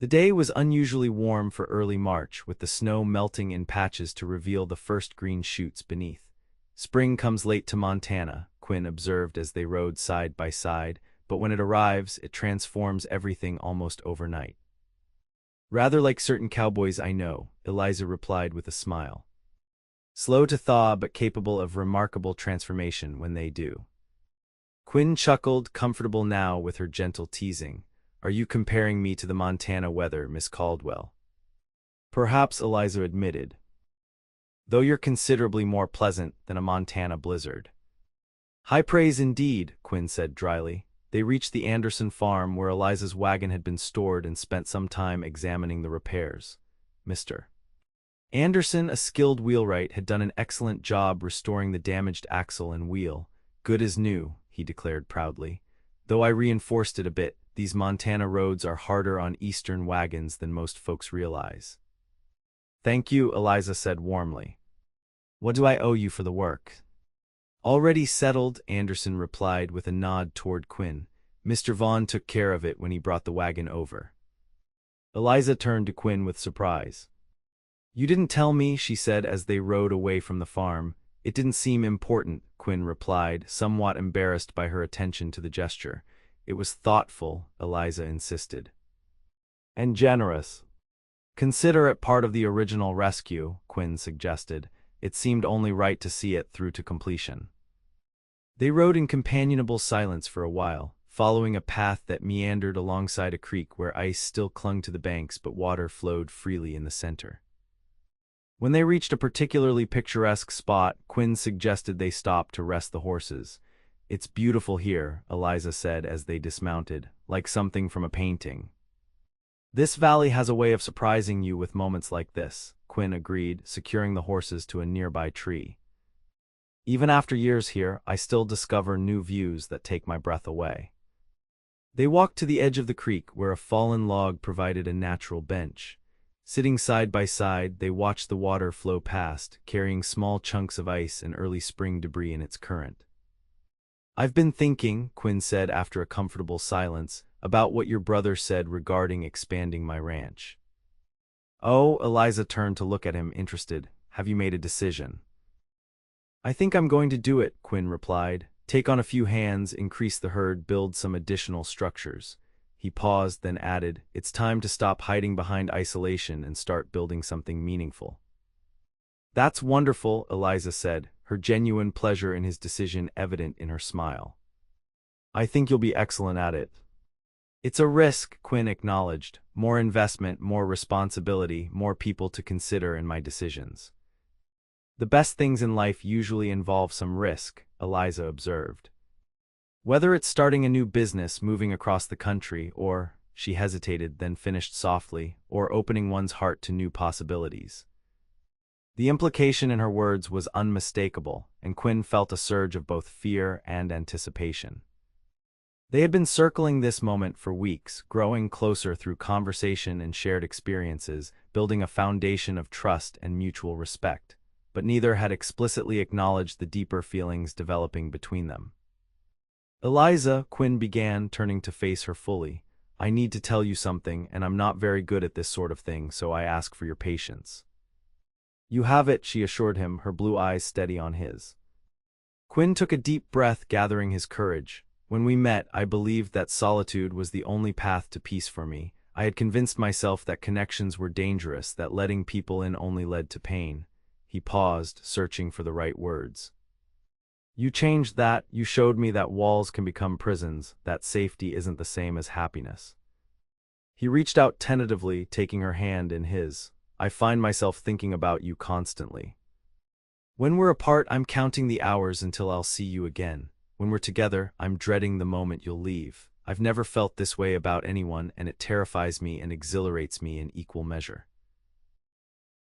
The day was unusually warm for early March, with the snow melting in patches to reveal the first green shoots beneath. Spring comes late to Montana, Quinn observed as they rode side by side, but when it arrives, it transforms everything almost overnight. Rather like certain cowboys I know, Eliza replied with a smile. Slow to thaw, but capable of remarkable transformation when they do. Quinn chuckled, comfortable now with her gentle teasing. Are you comparing me to the Montana weather, Miss Caldwell? Perhaps, Eliza admitted. Though you're considerably more pleasant than a Montana blizzard. High praise indeed, Quinn said dryly. They reached the Anderson farm where Eliza's wagon had been stored and spent some time examining the repairs. Mr. Anderson, a skilled wheelwright, had done an excellent job restoring the damaged axle and wheel. Good as new, he declared proudly. Though I reinforced it a bit, these Montana roads are harder on eastern wagons than most folks realize. Thank you, Eliza said warmly. What do I owe you for the work? Already settled, Anderson replied with a nod toward Quinn. Mr. Vaughn took care of it when he brought the wagon over. Eliza turned to Quinn with surprise. You didn't tell me, she said as they rode away from the farm. It didn't seem important, Quinn replied, somewhat embarrassed by her attention to the gesture. It was thoughtful, Eliza insisted. And generous. Consider it part of the original rescue, Quinn suggested. It seemed only right to see it through to completion. They rode in companionable silence for a while, following a path that meandered alongside a creek where ice still clung to the banks but water flowed freely in the center. When they reached a particularly picturesque spot, Quinn suggested they stop to rest the horses. It's beautiful here, Eliza said as they dismounted, like something from a painting. This valley has a way of surprising you with moments like this, Quinn agreed, securing the horses to a nearby tree. Even after years here, I still discover new views that take my breath away. They walked to the edge of the creek where a fallen log provided a natural bench. Sitting side by side, they watched the water flow past, carrying small chunks of ice and early spring debris in its current. I've been thinking, Quinn said after a comfortable silence, about what your brother said regarding expanding my ranch. Oh, Eliza turned to look at him, interested. Have you made a decision? I think I'm going to do it, Quinn replied. Take on a few hands, increase the herd, build some additional structures. He paused, then added, it's time to stop hiding behind isolation and start building something meaningful. That's wonderful, Eliza said, her genuine pleasure in his decision evident in her smile. I think you'll be excellent at it. It's a risk, Quinn acknowledged. More investment, more responsibility, more people to consider in my decisions. The best things in life usually involve some risk, Eliza observed. Whether it's starting a new business, moving across the country, or, she hesitated, then finished softly, or opening one's heart to new possibilities. The implication in her words was unmistakable, and Quinn felt a surge of both fear and anticipation. They had been circling this moment for weeks, growing closer through conversation and shared experiences, building a foundation of trust and mutual respect, but neither had explicitly acknowledged the deeper feelings developing between them. Eliza, Quinn began, turning to face her fully. I need to tell you something, and I'm not very good at this sort of thing, so I ask for your patience. You have it, she assured him, her blue eyes steady on his. Quinn took a deep breath, gathering his courage. When we met, I believed that solitude was the only path to peace for me. I had convinced myself that connections were dangerous, that letting people in only led to pain. He paused, searching for the right words. You changed that. You showed me that walls can become prisons, that safety isn't the same as happiness. He reached out tentatively, taking her hand in his. I find myself thinking about you constantly. When we're apart, I'm counting the hours until I'll see you again. When we're together, I'm dreading the moment you'll leave. I've never felt this way about anyone, and it terrifies me and exhilarates me in equal measure.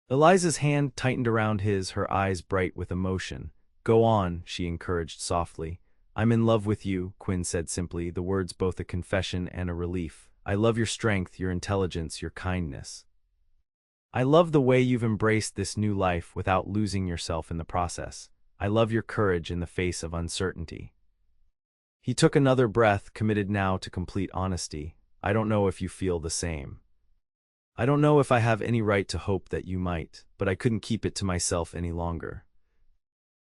Eliza's hand tightened around his, her eyes bright with emotion. Go on, she encouraged softly. I'm in love with you, Quinn said simply, the words both a confession and a relief. I love your strength, your intelligence, your kindness. I love the way you've embraced this new life without losing yourself in the process. I love your courage in the face of uncertainty. He took another breath, committed now to complete honesty. I don't know if you feel the same. I don't know if I have any right to hope that you might, but I couldn't keep it to myself any longer.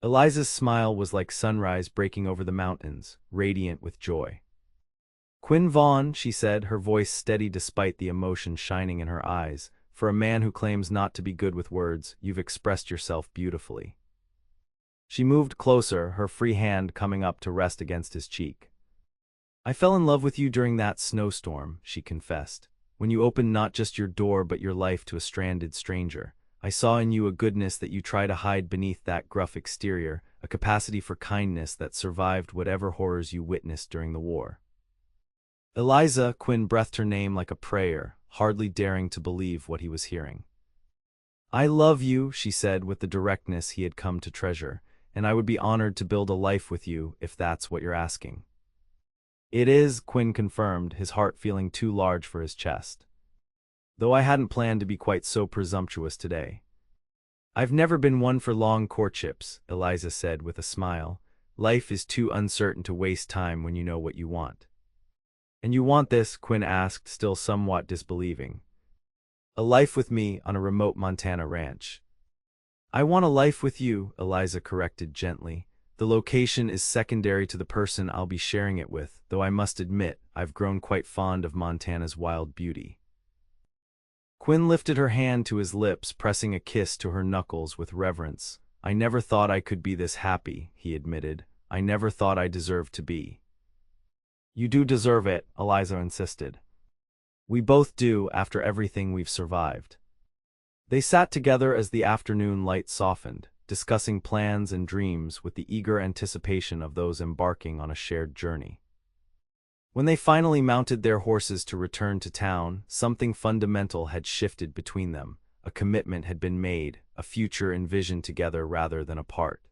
Eliza's smile was like sunrise breaking over the mountains, radiant with joy. Quinn Vaughn, she said, her voice steady despite the emotion shining in her eyes. For a man who claims not to be good with words, you've expressed yourself beautifully. She moved closer, her free hand coming up to rest against his cheek. I fell in love with you during that snowstorm, she confessed. When you opened not just your door but your life to a stranded stranger. I saw in you a goodness that you try to hide beneath that gruff exterior, a capacity for kindness that survived whatever horrors you witnessed during the war. Eliza, Quinn breathed her name like a prayer, hardly daring to believe what he was hearing. I love you, she said with the directness he had come to treasure, and I would be honored to build a life with you if that's what you're asking. It is, Quinn confirmed, his heart feeling too large for his chest. Though I hadn't planned to be quite so presumptuous today. I've never been one for long courtships, Eliza said with a smile. Life is too uncertain to waste time when you know what you want. And you want this? Quinn asked, still somewhat disbelieving. A life with me on a remote Montana ranch. I want a life with you, Eliza corrected gently. The location is secondary to the person I'll be sharing it with, though I must admit I've grown quite fond of Montana's wild beauty. Quinn lifted her hand to his lips, pressing a kiss to her knuckles with reverence. I never thought I could be this happy, he admitted. I never thought I deserved to be. You do deserve it, Eliza insisted. We both do after everything we've survived. They sat together as the afternoon light softened, discussing plans and dreams with the eager anticipation of those embarking on a shared journey. When they finally mounted their horses to return to town, something fundamental had shifted between them. A commitment had been made, a future envisioned together rather than apart.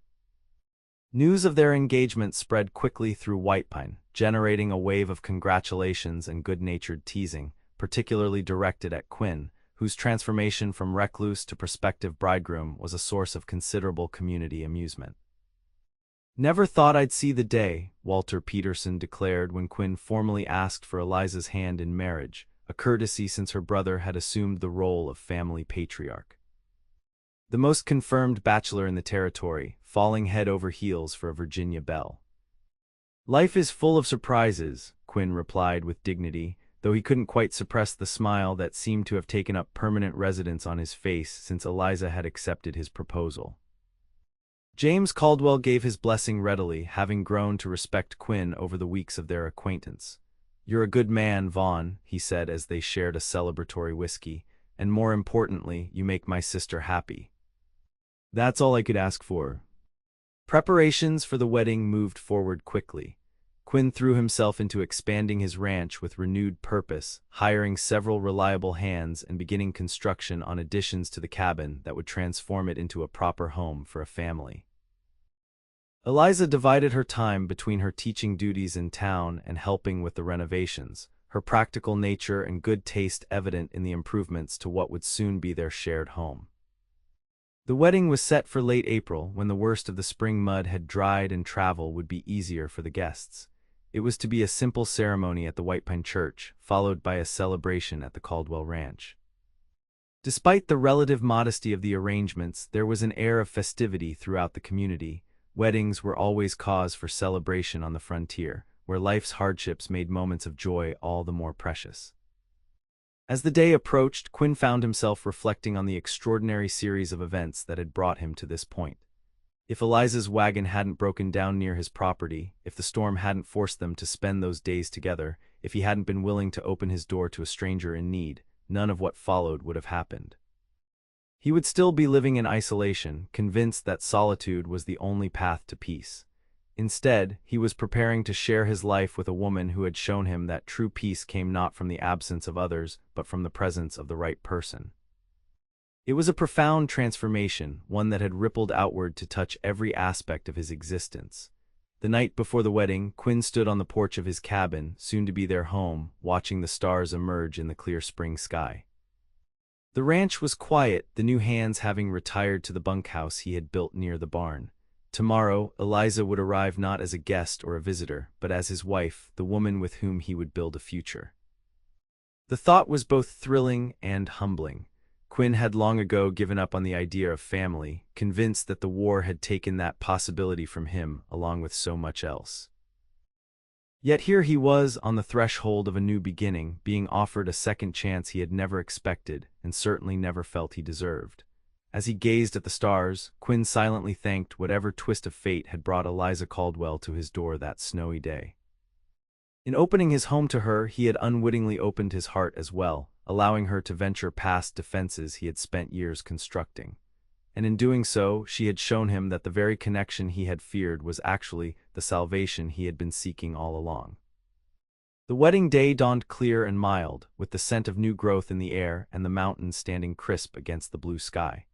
News of their engagement spread quickly through White Pine, generating a wave of congratulations and good-natured teasing, particularly directed at Quinn, whose transformation from recluse to prospective bridegroom was a source of considerable community amusement. Never thought I'd see the day, Walter Peterson declared when Quinn formally asked for Eliza's hand in marriage. a courtesy since her brother had assumed the role of family patriarch. The most confirmed bachelor in the territory, falling head over heels for a Virginia belle. "Life is full of surprises," Quinn replied with dignity, though he couldn't quite suppress the smile that seemed to have taken up permanent residence on his face since Eliza had accepted his proposal. James Caldwell gave his blessing readily, having grown to respect Quinn over the weeks of their acquaintance. "You're a good man, Vaughn," he said as they shared a celebratory whiskey, "and more importantly, you make my sister happy." "That's all I could ask for." Preparations for the wedding moved forward quickly. Quinn threw himself into expanding his ranch with renewed purpose, hiring several reliable hands and beginning construction on additions to the cabin that would transform it into a proper home for a family. Eliza divided her time between her teaching duties in town and helping with the renovations, her practical nature and good taste evident in the improvements to what would soon be their shared home. The wedding was set for late April, when the worst of the spring mud had dried and travel would be easier for the guests. It was to be a simple ceremony at the White Pine Church, followed by a celebration at the Caldwell Ranch. Despite the relative modesty of the arrangements, there was an air of festivity throughout the community. Weddings were always cause for celebration on the frontier, where life's hardships made moments of joy all the more precious. As the day approached, Quinn found himself reflecting on the extraordinary series of events that had brought him to this point. If Eliza's wagon hadn't broken down near his property, if the storm hadn't forced them to spend those days together, if he hadn't been willing to open his door to a stranger in need, none of what followed would have happened. He would still be living in isolation, convinced that solitude was the only path to peace. Instead, he was preparing to share his life with a woman who had shown him that true peace came not from the absence of others, but from the presence of the right person. It was a profound transformation, one that had rippled outward to touch every aspect of his existence. The night before the wedding, Quinn stood on the porch of his cabin, soon to be their home, watching the stars emerge in the clear spring sky. The ranch was quiet, the new hands having retired to the bunkhouse he had built near the barn. Tomorrow, Eliza would arrive not as a guest or a visitor, but as his wife, the woman with whom he would build a future. The thought was both thrilling and humbling. Quinn had long ago given up on the idea of family, convinced that the war had taken that possibility from him, along with so much else. Yet here he was, on the threshold of a new beginning, being offered a second chance he had never expected, and certainly never felt he deserved. As he gazed at the stars, Quinn silently thanked whatever twist of fate had brought Eliza Caldwell to his door that snowy day. In opening his home to her, he had unwittingly opened his heart as well, allowing her to venture past defenses he had spent years constructing. And in doing so, she had shown him that the very connection he had feared was actually the salvation he had been seeking all along. The wedding day dawned clear and mild, with the scent of new growth in the air and the mountains standing crisp against the blue sky.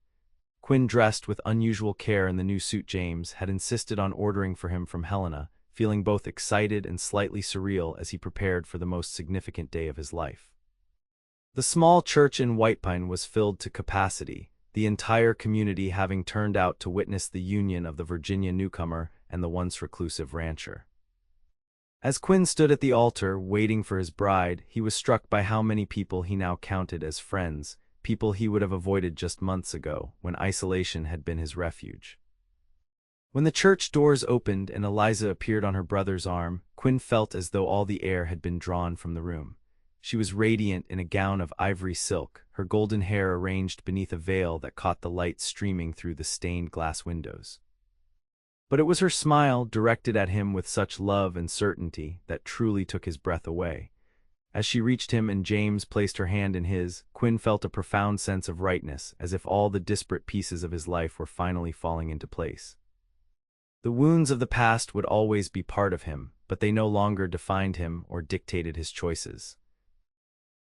Quinn dressed with unusual care in the new suit James had insisted on ordering for him from Helena, feeling both excited and slightly surreal as he prepared for the most significant day of his life. The small church in White Pine was filled to capacity, the entire community having turned out to witness the union of the Virginia newcomer and the once reclusive rancher. As Quinn stood at the altar, waiting for his bride, he was struck by how many people he now counted as friends, people he would have avoided just months ago, when isolation had been his refuge. When the church doors opened and Eliza appeared on her brother's arm, Quinn felt as though all the air had been drawn from the room. She was radiant in a gown of ivory silk, her golden hair arranged beneath a veil that caught the light streaming through the stained glass windows. But it was her smile, directed at him with such love and certainty, that truly took his breath away. As she reached him and James placed her hand in his, Quinn felt a profound sense of rightness, as if all the disparate pieces of his life were finally falling into place. The wounds of the past would always be part of him, but they no longer defined him or dictated his choices.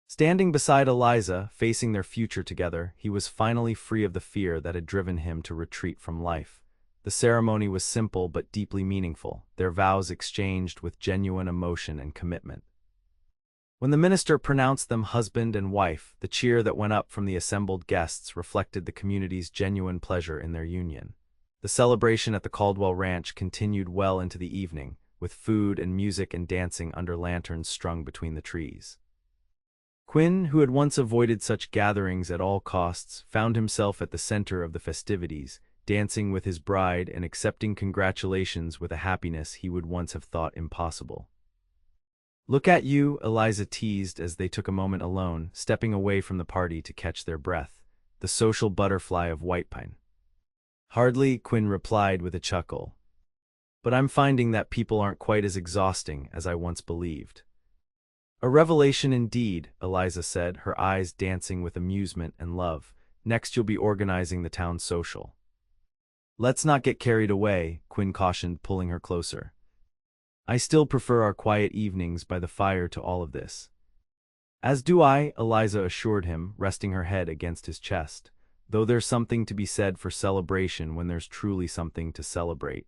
Standing beside Eliza, facing their future together, he was finally free of the fear that had driven him to retreat from life. The ceremony was simple but deeply meaningful, their vows exchanged with genuine emotion and commitment. When the minister pronounced them husband and wife, the cheer that went up from the assembled guests reflected the community's genuine pleasure in their union. The celebration at the Caldwell Ranch continued well into the evening, with food and music and dancing under lanterns strung between the trees. Quinn, who had once avoided such gatherings at all costs, found himself at the center of the festivities, dancing with his bride and accepting congratulations with a happiness he would once have thought impossible. "Look at you," Eliza teased as they took a moment alone, stepping away from the party to catch their breath, the social butterfly of White Pine. "Hardly," Quinn replied with a chuckle. "But I'm finding that people aren't quite as exhausting as I once believed." "A revelation indeed," Eliza said, her eyes dancing with amusement and love. "Next you'll be organizing the town social." "Let's not get carried away," Quinn cautioned, pulling her closer. "I still prefer our quiet evenings by the fire to all of this." "As do I," Eliza assured him, resting her head against his chest. "Though there's something to be said for celebration when there's truly something to celebrate."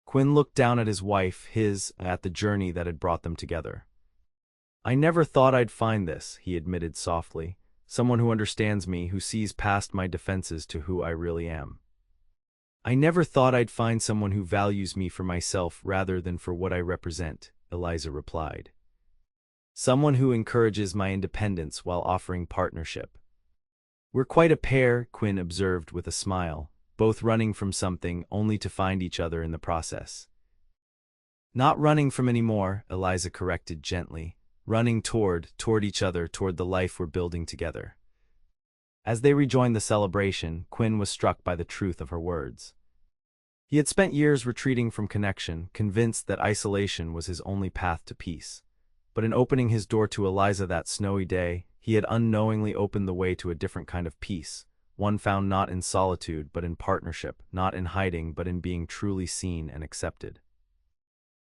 Quinn looked down at his wife, at the journey that had brought them together. "I never thought I'd find this," he admitted softly. "Someone who understands me, who sees past my defenses to who I really am." "I never thought I'd find someone who values me for myself rather than for what I represent," Eliza replied. "Someone who encourages my independence while offering partnership." "We're quite a pair," Quinn observed with a smile, "both running from something only to find each other in the process." "Not running from anymore," Eliza corrected gently. "Running toward each other, toward the life we're building together." As they rejoined the celebration, Quinn was struck by the truth of her words. He had spent years retreating from connection, convinced that isolation was his only path to peace. But in opening his door to Eliza that snowy day, he had unknowingly opened the way to a different kind of peace, one found not in solitude but in partnership, not in hiding but in being truly seen and accepted.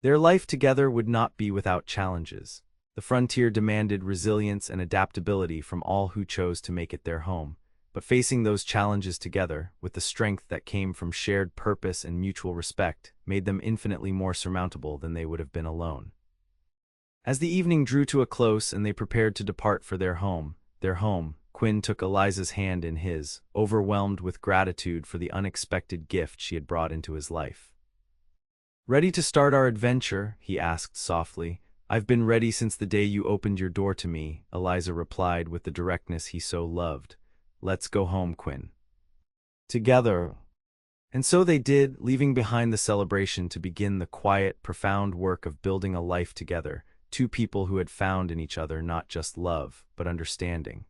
Their life together would not be without challenges. The frontier demanded resilience and adaptability from all who chose to make it their home, but facing those challenges together, with the strength that came from shared purpose and mutual respect, made them infinitely more surmountable than they would have been alone. As the evening drew to a close and they prepared to depart for their home, Quinn took Eliza's hand in his, overwhelmed with gratitude for the unexpected gift she had brought into his life. "Ready to start our adventure?" he asked softly. "I've been ready since the day you opened your door to me," Eliza replied with the directness he so loved. "Let's go home, Quinn." Together. And so they did, leaving behind the celebration to begin the quiet, profound work of building a life together, two people who had found in each other not just love, but understanding.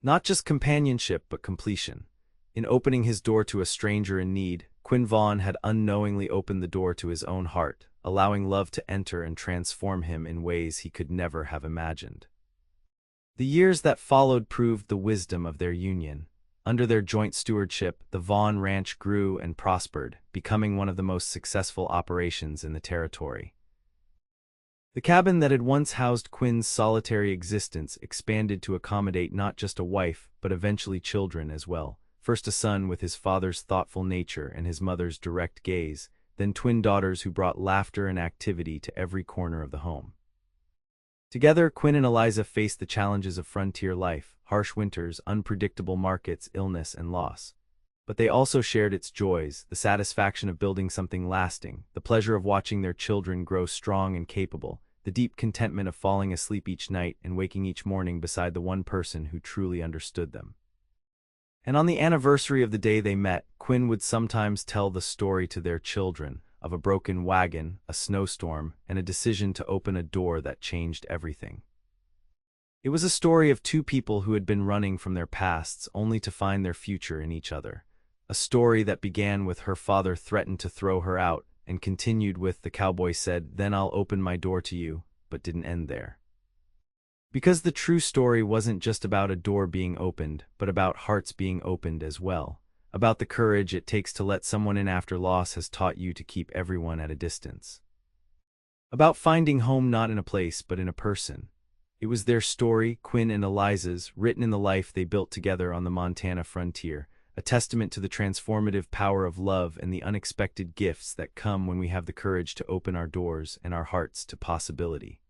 Not just companionship, but completion. In opening his door to a stranger in need, Quinn Vaughn had unknowingly opened the door to his own heart, allowing love to enter and transform him in ways he could never have imagined. The years that followed proved the wisdom of their union. Under their joint stewardship, the Vaughn Ranch grew and prospered, becoming one of the most successful operations in the territory. The cabin that had once housed Quinn's solitary existence expanded to accommodate not just a wife, but eventually children as well. First a son with his father's thoughtful nature and his mother's direct gaze, then twin daughters who brought laughter and activity to every corner of the home. Together, Quinn and Eliza faced the challenges of frontier life, harsh winters, unpredictable markets, illness, and loss. But they also shared its joys, the satisfaction of building something lasting, the pleasure of watching their children grow strong and capable, the deep contentment of falling asleep each night and waking each morning beside the one person who truly understood them. And on the anniversary of the day they met, Quinn would sometimes tell the story to their children of a broken wagon, a snowstorm, and a decision to open a door that changed everything. It was a story of two people who had been running from their pasts only to find their future in each other. A story that began with "her father threatened to throw her out" and continued with "the cowboy said, 'Then I'll open my door to you,' but didn't end there." Because the true story wasn't just about a door being opened, but about hearts being opened as well. About the courage it takes to let someone in after loss has taught you to keep everyone at a distance. About finding home not in a place but in a person. It was their story, Quinn and Eliza's, written in the life they built together on the Montana frontier, a testament to the transformative power of love and the unexpected gifts that come when we have the courage to open our doors and our hearts to possibility.